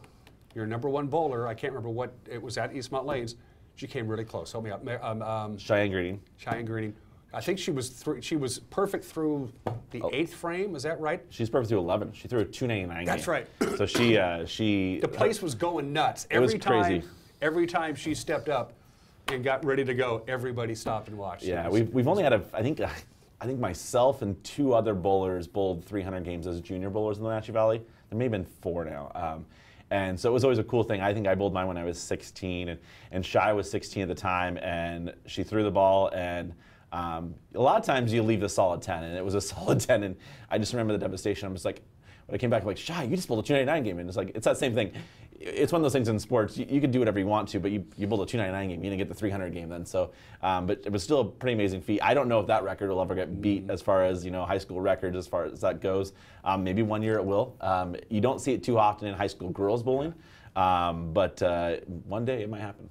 your #1 bowler, I can't remember what it was at Eastmont Lanes, she came really close. Help me out. Cheyenne Greening. Cheyenne Greening. I think she was perfect through the 8th frame. Is that right? She's perfect through 11. She threw a 299. That's game. right. So she. The place was going nuts. It was crazy. Every time she stepped up and got ready to go, everybody stopped and watched. Yeah, we've only had I think myself and 2 other bowlers bowled 300 games as junior bowlers in the Wenatchee Valley. There may have been 4 now. And so it was always a cool thing. I think I bowled mine when I was 16, and Shy was 16 at the time, and she threw the ball, and a lot of times you leave the solid 10, and it was a solid 10, and I just remember the devastation. I'm just like, when I came back, I'm like, Shy, you just bowled a 299 game, and it's like, it's that same thing. It's one of those things in sports, you can do whatever you want to, but you bowled a 299 game, you didn't get the 300 game then. So, but it was still a pretty amazing feat. I don't know if that record will ever get beat as far as, high school records as far as that goes. Maybe one year it will. You don't see it too often in high school girls bowling, but one day it might happen.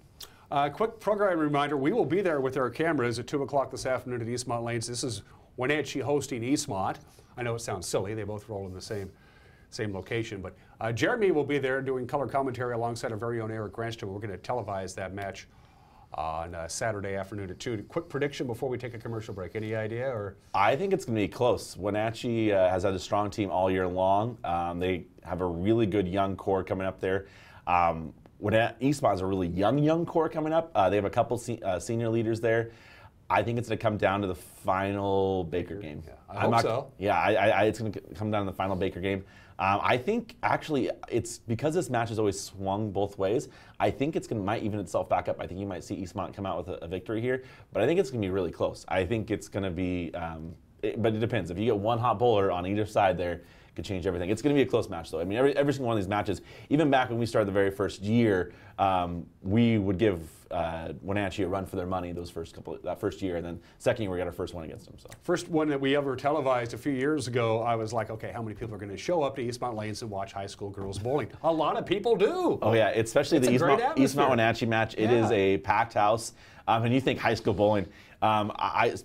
Quick program reminder, we will be there with our cameras at 2 o'clock this afternoon at Eastmont Lanes. This is Wenatchee hosting Eastmont. I know it sounds silly, they both roll in the same location, but Jeremy will be there doing color commentary alongside our very own Eric Granston. We're going to televise that match on Saturday afternoon at 2. Quick prediction before we take a commercial break. Any idea? Or I think it's going to be close. Wenatchee has had a strong team all year long. They have a really good young core coming up there. Eastmont has a really young core coming up. They have a couple senior leaders there. I think it's going to come down to the final Baker game. Yeah, I hope so. Yeah, it's going to come down to the final Baker game. I think actually it's because this match has always swung both ways. I think might even itself back up. I think you might see Eastmont come out with a victory here, but I think it's going to be really close. I think it's going to be, but it depends. If you get one hot bowler on either side there, could change everything. It's going to be a close match, though. I mean, every single one of these matches, even back when we started the very first year, we would give Wenatchee a run for their money that first year, and then second year we got our first one against them. So first one that we ever televised a few years ago, I was like, okay, how many people are going to show up to Eastmont Lanes and watch high school girls bowling? A lot of people do. Oh yeah, especially the Eastmont Wenatchee match. It is a packed house. And you think high school bowling.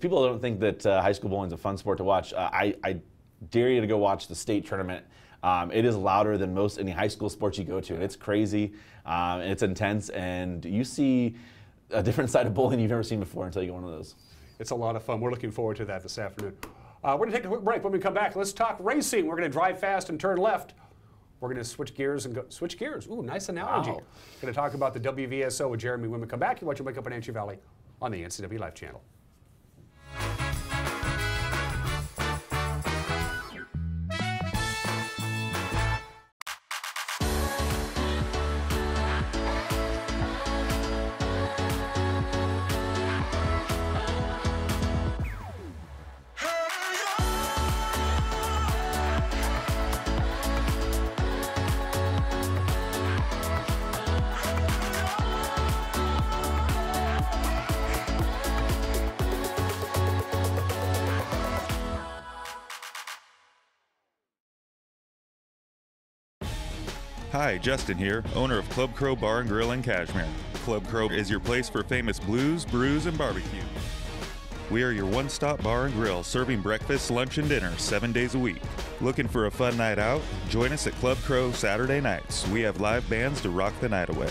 People don't think that high school bowling is a fun sport to watch. I dare you to go watch the state tournament. It is louder than most any high school sports you go to. It's crazy, and it's intense, and you see a different side of bowling you've never seen before until you go to one of those. It's a lot of fun. We're looking forward to that this afternoon. We're going to take a quick break. When we come back, let's talk racing. We're going to drive fast and turn left. We're going to switch gears and go. Switch gears. Ooh, nice analogy. Wow. Going to talk about the WVSO with Jeremy when we come back. You watch Wake Up Wenatchee Valley on the NCW Life Channel. Hi, Justin here, owner of Club Crow Bar and Grill in Cashmere. Club Crow is your place for famous blues, brews, and barbecue. We are your one-stop bar and grill, serving breakfast, lunch, and dinner 7 days a week. Looking for a fun night out? Join us at Club Crow Saturday nights. We have live bands to rock the night away.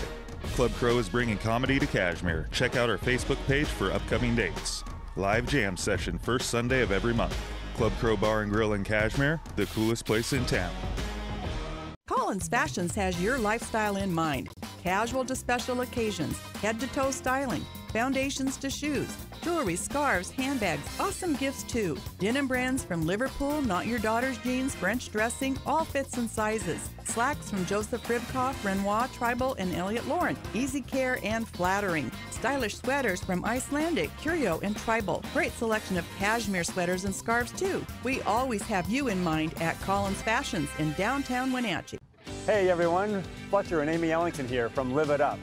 Club Crow is bringing comedy to Cashmere. Check out our Facebook page for upcoming dates. Live jam session first Sunday of every month. Club Crow Bar and Grill in Cashmere, the coolest place in town. Collins Fashions has your lifestyle in mind. Casual to special occasions, head-to-toe styling, foundations to shoes, jewelry, scarves, handbags, awesome gifts too. Denim brands from Liverpool, Not Your Daughter's Jeans, French dressing, all fits and sizes. Slacks from Joseph Ribkoff, Renoir, Tribal, and Elliott Lauren. Easy care and flattering. Stylish sweaters from Icelandic, Curio, and Tribal. Great selection of cashmere sweaters and scarves too. We always have you in mind at Collins Fashions in downtown Wenatchee. Hey everyone, Fletcher and Amy Ellington here from Live It Up.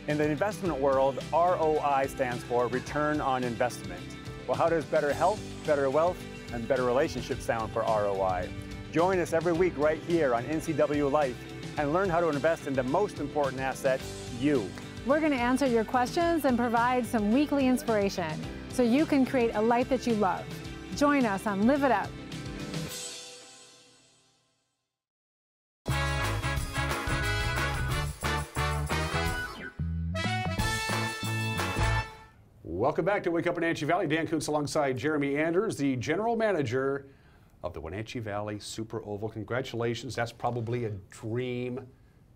In the investment world, ROI stands for Return on Investment. Well, how does better health, better wealth, and better relationships sound for ROI? Join us every week right here on NCW Life and learn how to invest in the most important asset, you. We're going to answer your questions and provide some weekly inspiration so you can create a life that you love. Join us on Live It Up. Welcome back to Wake Up Wenatchee Valley. Dan Kuntz alongside Jeremy Anders, the general manager of the Wenatchee Valley Super Oval. Congratulations. That's probably a dream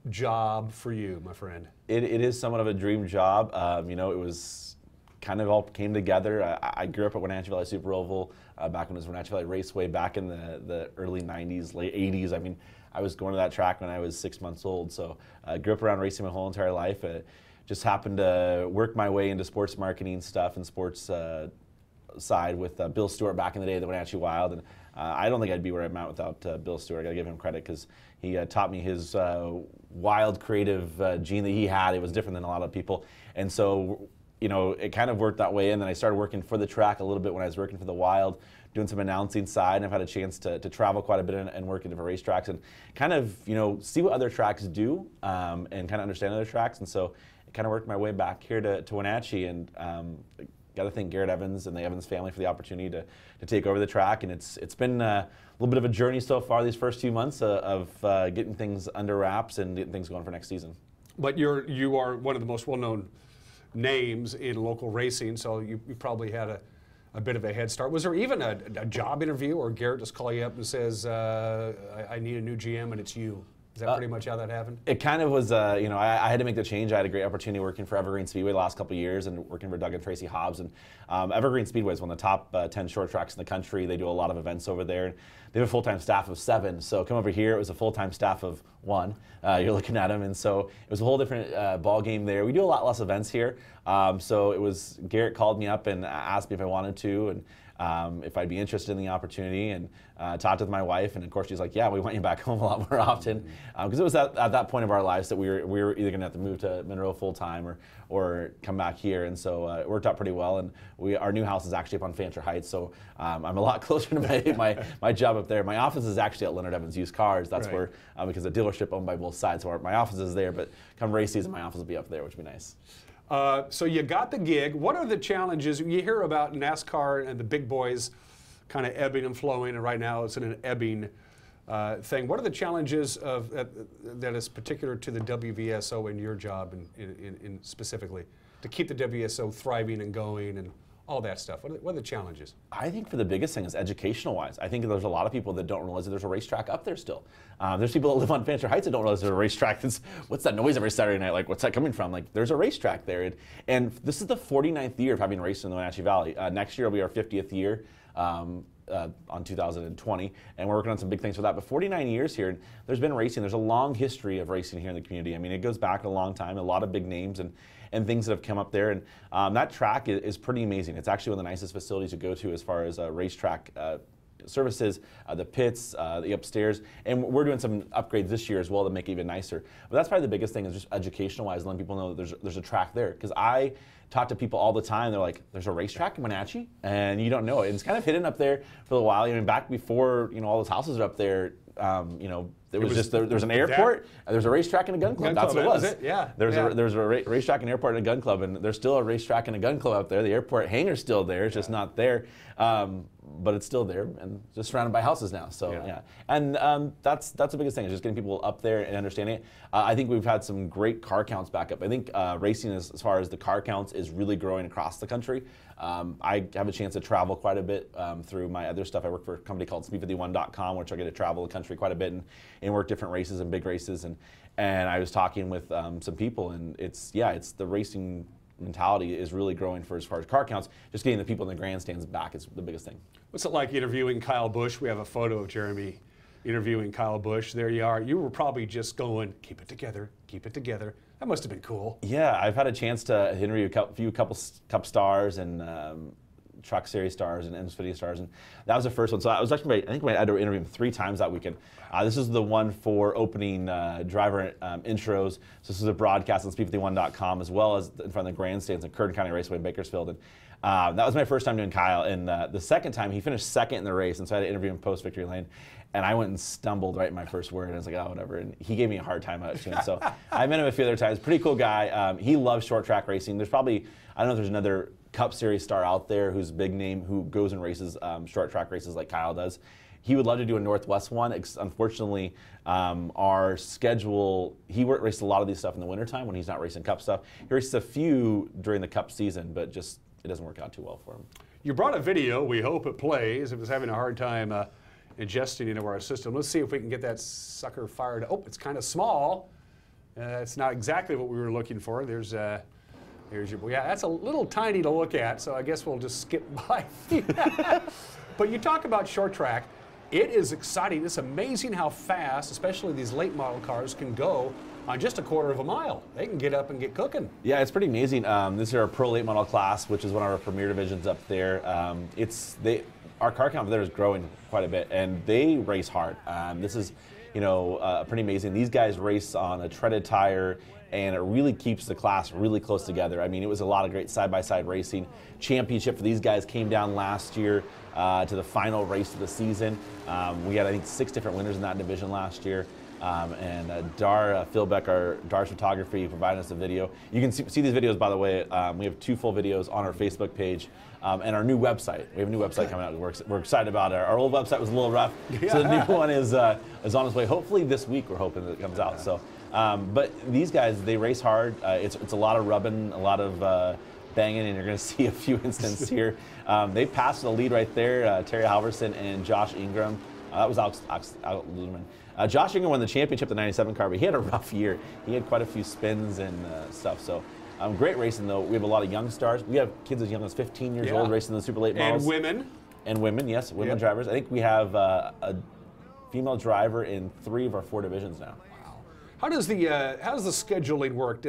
job for you, my friend. It is somewhat of a dream job. You know, it was kind of all came together. I grew up at Wenatchee Valley Super Oval back when it was Wenatchee Valley Raceway back in the early 90s, late 80s. I mean, I was going to that track when I was 6 months old. So I grew up around racing my whole entire life. Just happened to work my way into sports marketing stuff and sports side with Bill Stewart back in the day at the Wenatchee Wild. And I don't think I'd be where I'm at without Bill Stewart. I gotta give him credit because he taught me his wild, creative gene that he had. It was different than a lot of people. And so, you know, it kind of worked that way. And then I started working for the track a little bit when I was working for the Wild, doing some announcing side. And I've had a chance to travel quite a bit and work in different racetracks and kind of, you know, see what other tracks do and kind of understand other tracks. And so kind of worked my way back here to Wenatchee, and got to thank Garrett Evans and the Evans family for the opportunity to take over the track. And it's been a little bit of a journey so far these first 2 months of getting things under wraps and getting things going for next season. But you are one of the most well-known names in local racing, so you probably had a bit of a head start. Was there even a job interview, or Garrett just call you up and says, I need a new GM and it's you? Is that pretty much how that happened? It kind of was, you know, I had to make the change. I had a great opportunity working for Evergreen Speedway the last couple of years and working for Doug and Tracy Hobbs. And Evergreen Speedway is one of the top 10 short tracks in the country. They do a lot of events over there. They have a full-time staff of 7. So come over here, it was a full-time staff of 1. You're looking at them. And so it was a whole different ball game there. We do a lot less events here. So it was, Garrett called me up and asked me if I wanted to, and if I'd be interested in the opportunity, and talked with my wife, and of course she's like, yeah, we want you back home a lot more often, because it was at that point of our lives that we were either going to have to move to Monroe full time or come back here, and so it worked out pretty well. And our new house is actually up on Fancher Heights, so I'm a lot closer to my job up there. My office is actually at Leonard Evans Used Cars. That's right. Where because the dealership owned by both sides, so my office is there. But come race season, my office will be up there, which would be nice. So you got the gig. What are the challenges? You hear about NASCAR and the big boys kind of ebbing and flowing, and right now it's in an ebbing thing. What are the challenges that is particular to the WVSO and your job in specifically to keep the WSO thriving and going and all that stuff? What are the challenges? I think for the biggest thing is educational-wise. I think there's a lot of people that don't realize that there's a racetrack up there still. There's people that live on Fancher Heights that don't realize there's a racetrack. What's that noise every Saturday night? Like, what's that coming from? Like, there's a racetrack there. And this is the 49th year of having raced in the Wenatchee Valley. Next year will be our 50th year. On 2020, and we're working on some big things for that. But 49 years here, and there's been racing. There's a long history of racing here in the community. I mean, it goes back a long time, a lot of big names and things that have come up there. And that track is pretty amazing. It's actually one of the nicest facilities to go to as far as racetrack services, the pits, the upstairs, and we're doing some upgrades this year as well to make it even nicer. But that's probably the biggest thing, is just educational-wise, letting people know that there's a track there. Because I talk to people all the time, they're like, there's a racetrack in Wenatchee? And you don't know it. And it's kind of hidden up there for a while. I mean, back before, all those houses are up there, there's an airport, and there's a racetrack and a gun club. That's what it was. That was it, yeah. There's a racetrack, an airport, and a gun club, and there's still a racetrack and a gun club up there. The airport hangar's still there. It's just not there. But it's still there and just surrounded by houses now. So and that's the biggest thing, is just getting people up there and understanding it. I think we've had some great car counts back up. I think racing, as far as the car counts, is really growing across the country. I have a chance to travel quite a bit through my other stuff. I work for a company called speed51.com, which I get to travel the country quite a bit and work different races and big races. And I was talking with some people, and it's the racing mentality is really growing as far as car counts. Just getting the people in the grandstands back is the biggest thing. What's it like interviewing Kyle Busch? We have a photo of Jeremy interviewing Kyle Busch. There you are. You were probably just going, keep it together, keep it together. That must have been cool. Yeah, I've had a chance to interview a few Cup stars and Truck Series stars and Xfinity stars, and that was the first one. So I was actually, I think I had to interview him 3 times that weekend. This is the one for opening driver intros. So this is a broadcast on speed51.com, as well as in front of the grandstands at Curtin County Raceway in Bakersfield. And that was my first time doing Kyle. And the second time, he finished second in the race, and so I had to interview him post victory lane. And I went and stumbled right in my first word, and I was like, oh, whatever. And he gave me a hard time out too. So I met him a few other times. Pretty cool guy. He loves short track racing. There's probably, I don't know if there's another Cup Series star out there who's big name who goes and races short track races like Kyle does. He would love to do a Northwest one. Unfortunately, our schedule, he raced a lot of these stuff in the wintertime when he's not racing Cup stuff. He races a few during the Cup season, but just it doesn't work out too well for him. You brought a video. We hope it plays. It was having a hard time ingesting into our system. Let's see if we can get that sucker fired. Oh, it's kind of small. It's not exactly what we were looking for. There's your, yeah, that's a little tiny to look at, so I guess we'll just skip by. But you talk about short track. It is exciting. It's amazing how fast, especially these late model cars, can go on just a quarter of a mile. They can get up and get cooking. Yeah, it's pretty amazing. This is our Pro Late Model class, which is one of our premier divisions up there. Our car count there is growing quite a bit, and they race hard. This is, pretty amazing. These guys race on a treaded tire, and it really keeps the class really close together. I mean, it was a lot of great side-by-side racing. Championship for these guys came down last year to the final race of the season. We had, I think, 6 different winners in that division last year. Dar Philbeck, Dar's Photography, provided us a video. You can see these videos, by the way. We have 2 full videos on our Facebook page and our new website. We have a new website coming out. We're excited about it. Our old website was a little rough, so the new one is on its way. Hopefully this week, we're hoping that it comes out. So, but these guys, they race hard. It's a lot of rubbing, a lot of banging, and you're going to see a few instances here. They passed the lead right there, Terry Halverson and Josh Ingram. That was Alex Ludeman. Josh Ingram won the championship, the 97 car, but he had a rough year. He had quite a few spins and stuff. So great racing, though. We have a lot of young stars. We have kids as young as 15 years old racing the super late models. And women. And women, yes, women drivers. I think we have a female driver in 3 of our 4 divisions now. Wow. How does the scheduling work?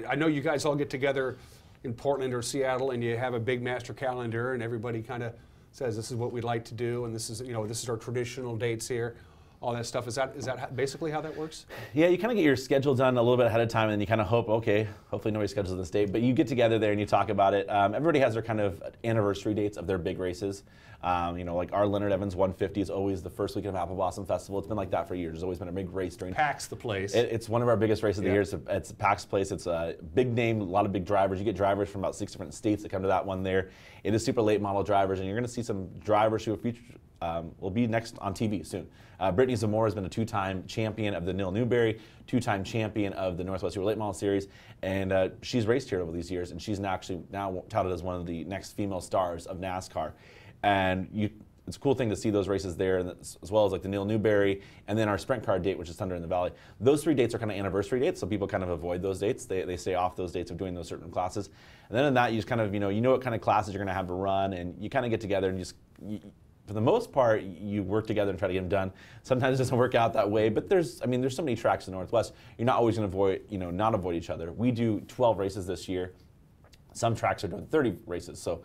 I know you guys all get together in Portland or Seattle, and you have a big master calendar, and everybody kind of says this is what we'd like to do, and this is our traditional dates here. All that stuff. Is that basically how that works? Yeah, you kind of get your schedule done a little bit ahead of time, and then you kind of hope, okay, hopefully nobody schedules this date. But you get together there and you talk about it. Everybody has their kind of anniversary dates of their big races. Like our Leonard Evans 150 is always the first weekend of Apple Blossom Festival. It's been like that for years. There's always been a big race during. Packs the place. It's one of our biggest races of the year. It's Packs Place. It's a big name, a lot of big drivers. You get drivers from about 6 different states that come to that one there. It is super late model drivers, and you're going to see some drivers who will be next on TV soon. Brittany Zamora has been a 2-time champion of the Neil Newberry, 2-time champion of the Northwest Super Late Model Series, and she's raced here over these years, and she's now touted as one of the next female stars of NASCAR. And it's a cool thing to see those races there, as well as like the Neil Newberry, and then our sprint car date, which is Thunder in the Valley. Those 3 dates are kind of anniversary dates, so people kind of avoid those dates. They stay off those dates of doing those certain classes. And then in that, you just kind of, you know what kind of classes you're going to have to run, and you kind of get together and for the most part, you work together and try to get them done. Sometimes it doesn't work out that way, but there's so many tracks in the Northwest. You're not always going to not avoid each other. We do 12 races this year. Some tracks are doing 30 races, so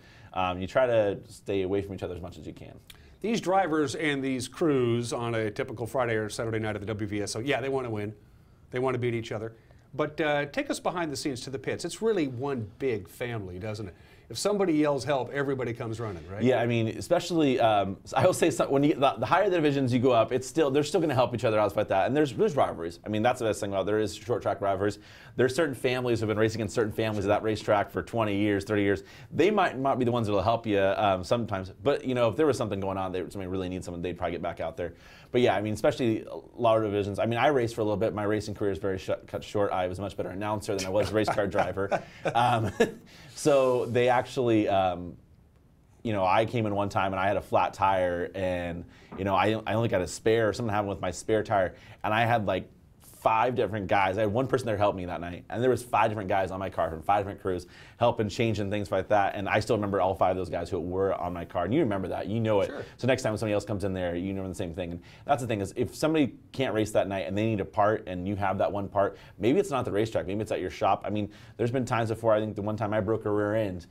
you try to stay away from each other as much as you can. These drivers and these crews on a typical Friday or Saturday night at the WVSO, yeah, they want to win. They want to beat each other. But take us behind the scenes to the pits. It's really one big family, doesn't it? if somebody yells help, everybody comes running, right? Yeah, I mean, especially I will say when the higher the divisions you go up, they're still going to help each other out like that. And there's rivalries. I mean, that's the best thing about it. There is short track rivalries. There's certain families who have been racing against certain families at that racetrack for 20 years, 30 years. They might not be the ones that will help you sometimes. But you know, if there was something going on, somebody really needs someone, they'd probably get back out there. But yeah, I mean, especially a lot of divisions. I mean, I raced for a little bit. My racing career is very cut short. I was a much better announcer than I was a race car driver. So they actually, you know, I came in one time and I had a flat tire, and you know, I only got a spare, or something happened with my spare tire, and I had like 5 different guys. I had one person there help me that night, and there was 5 different guys on my car from 5 different crews helping, changing things like that. And I still remember all 5 of those guys who were on my car, and you remember that, you know it. Sure. So next time when somebody else comes in there, you know the same thing. And that's the thing, is if somebody can't race that night and they need a part, and you have that one part, maybe it's not the racetrack, maybe it's at your shop. I mean, there's been times before. I think the one time I broke a rear end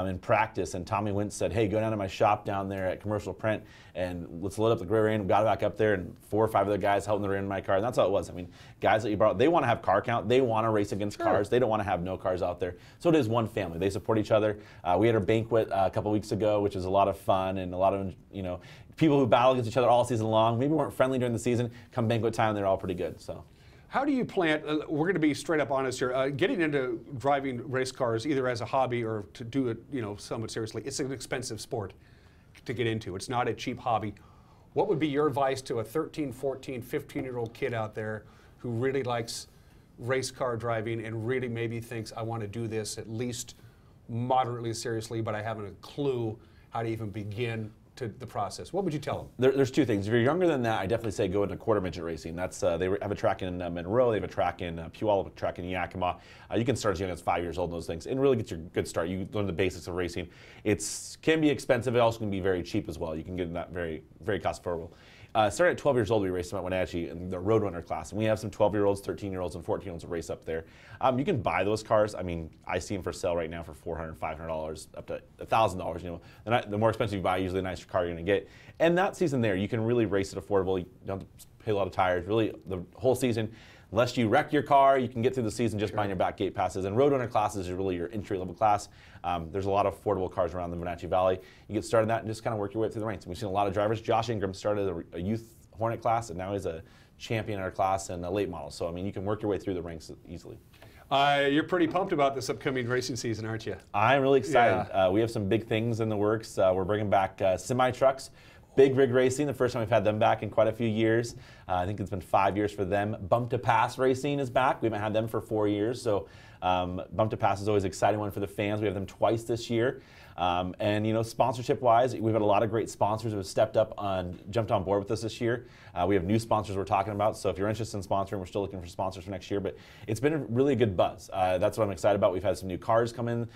in practice, and Tommy Wentz said, "Hey, go down to my shop down there at Commercial Print and let's load up the rear end." We got back up there, and 4 or 5 other guys helping the rear end of my car, and that's how it was. I mean, guys that you brought, they want to have car count, they want to race against cars, they don't want to have no cars out there. So it is one family. They support each other. We had a banquet a couple weeks ago, which was a lot of fun, and a lot of, you know, people who battle against each other all season long, maybe weren't friendly during the season, come banquet time, they're all pretty good. So. How do you plan, we're going to be straight up honest here, getting into driving race cars either as a hobby or to do it, you know, somewhat seriously, it's an expensive sport to get into. It's not a cheap hobby. What would be your advice to a 13, 14, 15-year-old kid out there who really likes race car driving and really maybe thinks, I want to do this at least moderately seriously, but I haven't a clue how to even begin to the process? What would you tell them? There's 2 things. If you're younger than that, I definitely say go into quarter midget racing. That's they have a track in Monroe, they have a track in Puyallup, a track in Yakima. You can start as young as 5 years old in those things, and really get your good start. You learn the basics of racing. It can be expensive. It also can be very cheap as well. You can get in that very, very cost affordable. Starting at 12 years old, we raced them at Wenatchee in the Roadrunner class, and we have some 12-year-olds, 13-year-olds, and 14-year-olds that race up there. You can buy those cars. I mean, I see them for sale right now for $400, $500, up to $1,000. You know, the more expensive you buy, usually the nicer car you're going to get. And that season there, you can really race it affordable. You don't have to pay a lot of tires. Really, the whole season, unless you wreck your car, you can get through the season just buying your back gate passes. And Roadrunner classes is really your entry-level class. There's a lot of affordable cars around the Wenatchee Valley. You get started in that and just kind of work your way through the ranks. We've seen a lot of drivers. Josh Ingram started a youth Hornet class, and now he's a champion in our class and a late model. So, I mean, you can work your way through the ranks easily. You're pretty pumped about this upcoming racing season, aren't you? I'm really excited. Yeah. We have some big things in the works. We're bringing back semi-trucks. Big rig racing, the first time we've had them back in quite a few years. I think it's been 5 years for them. Bump to Pass racing is back. We haven't had them for 4 years, so Bump to Pass is always an exciting one for the fans. We have them twice this year. And you know, sponsorship-wise, we've had a lot of great sponsors who have stepped up jumped on board with us this year. We have new sponsors we're talking about, so if you're interested in sponsoring, we're still looking for sponsors for next year, but it's been a really good buzz. That's what I'm excited about. We've had some new cars come in.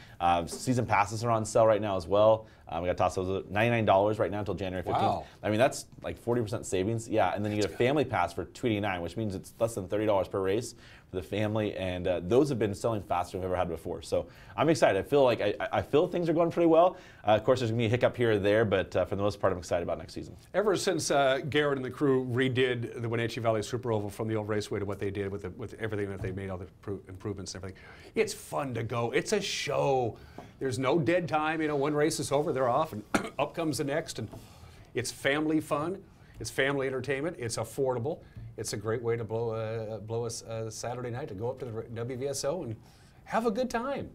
Season passes are on sale right now as well. We got tossed those at $99 right now until January 15th. Wow. I mean, that's like 40% savings. Yeah, and then you get a family pass for $289, which means it's less than $30 per race for the family, and those have been selling faster than we've ever had before. So I'm excited. I feel like I feel things are going pretty well. Of course, there's going to be a hiccup here or there, but for the most part, I'm excited about next season. Ever since Garrett and the crew redid the Wenatchee Valley Super Oval from the old raceway to what they did with everything that they made, all the improvements and everything, it's fun to go. It's a show. There's no dead time. You know, one race is over, they're off, and up comes the next. And it's family fun. It's family entertainment. It's affordable. It's a great way to blow a Saturday night to go up to the WVSO and have a good time.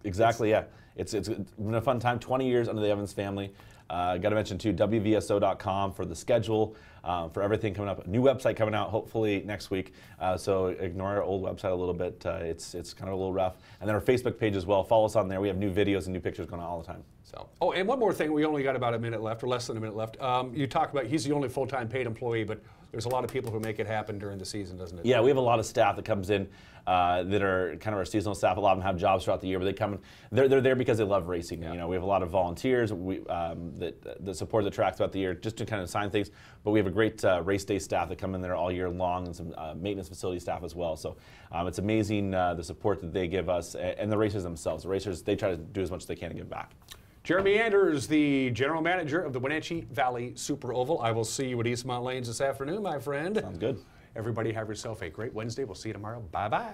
Exactly, yeah. It's been a fun time. 20 years under the Evans family. Got to mention too, WVSO.com for the schedule, for everything coming up. A new website coming out hopefully next week. So ignore our old website a little bit. It's kind of a little rough. And then our Facebook page as well. Follow us on there. We have new videos and new pictures going on all the time. So, oh, and one more thing. We only got about a minute left, or less than a minute left. You talk about he's the only full-time paid employee, but there's a lot of people who make it happen during the season, doesn't it? Yeah, we have a lot of staff that comes in that are kind of our seasonal staff. A lot of them have jobs throughout the year, but they come. They're there because they love racing. Yeah. You know, we have a lot of volunteers that support the track throughout the year just to kind of sign things. But we have a great race day staff that come in there all year long, and some maintenance facility staff as well. So it's amazing the support that they give us, and the racers themselves. The racers, they try to do as much as they can to give back. Jeremy Anders, the general manager of the Wenatchee Valley Super Oval. I will see you at Eastmont Lanes this afternoon, my friend. Sounds good. Everybody have yourself a great Wednesday. We'll see you tomorrow. Bye-bye.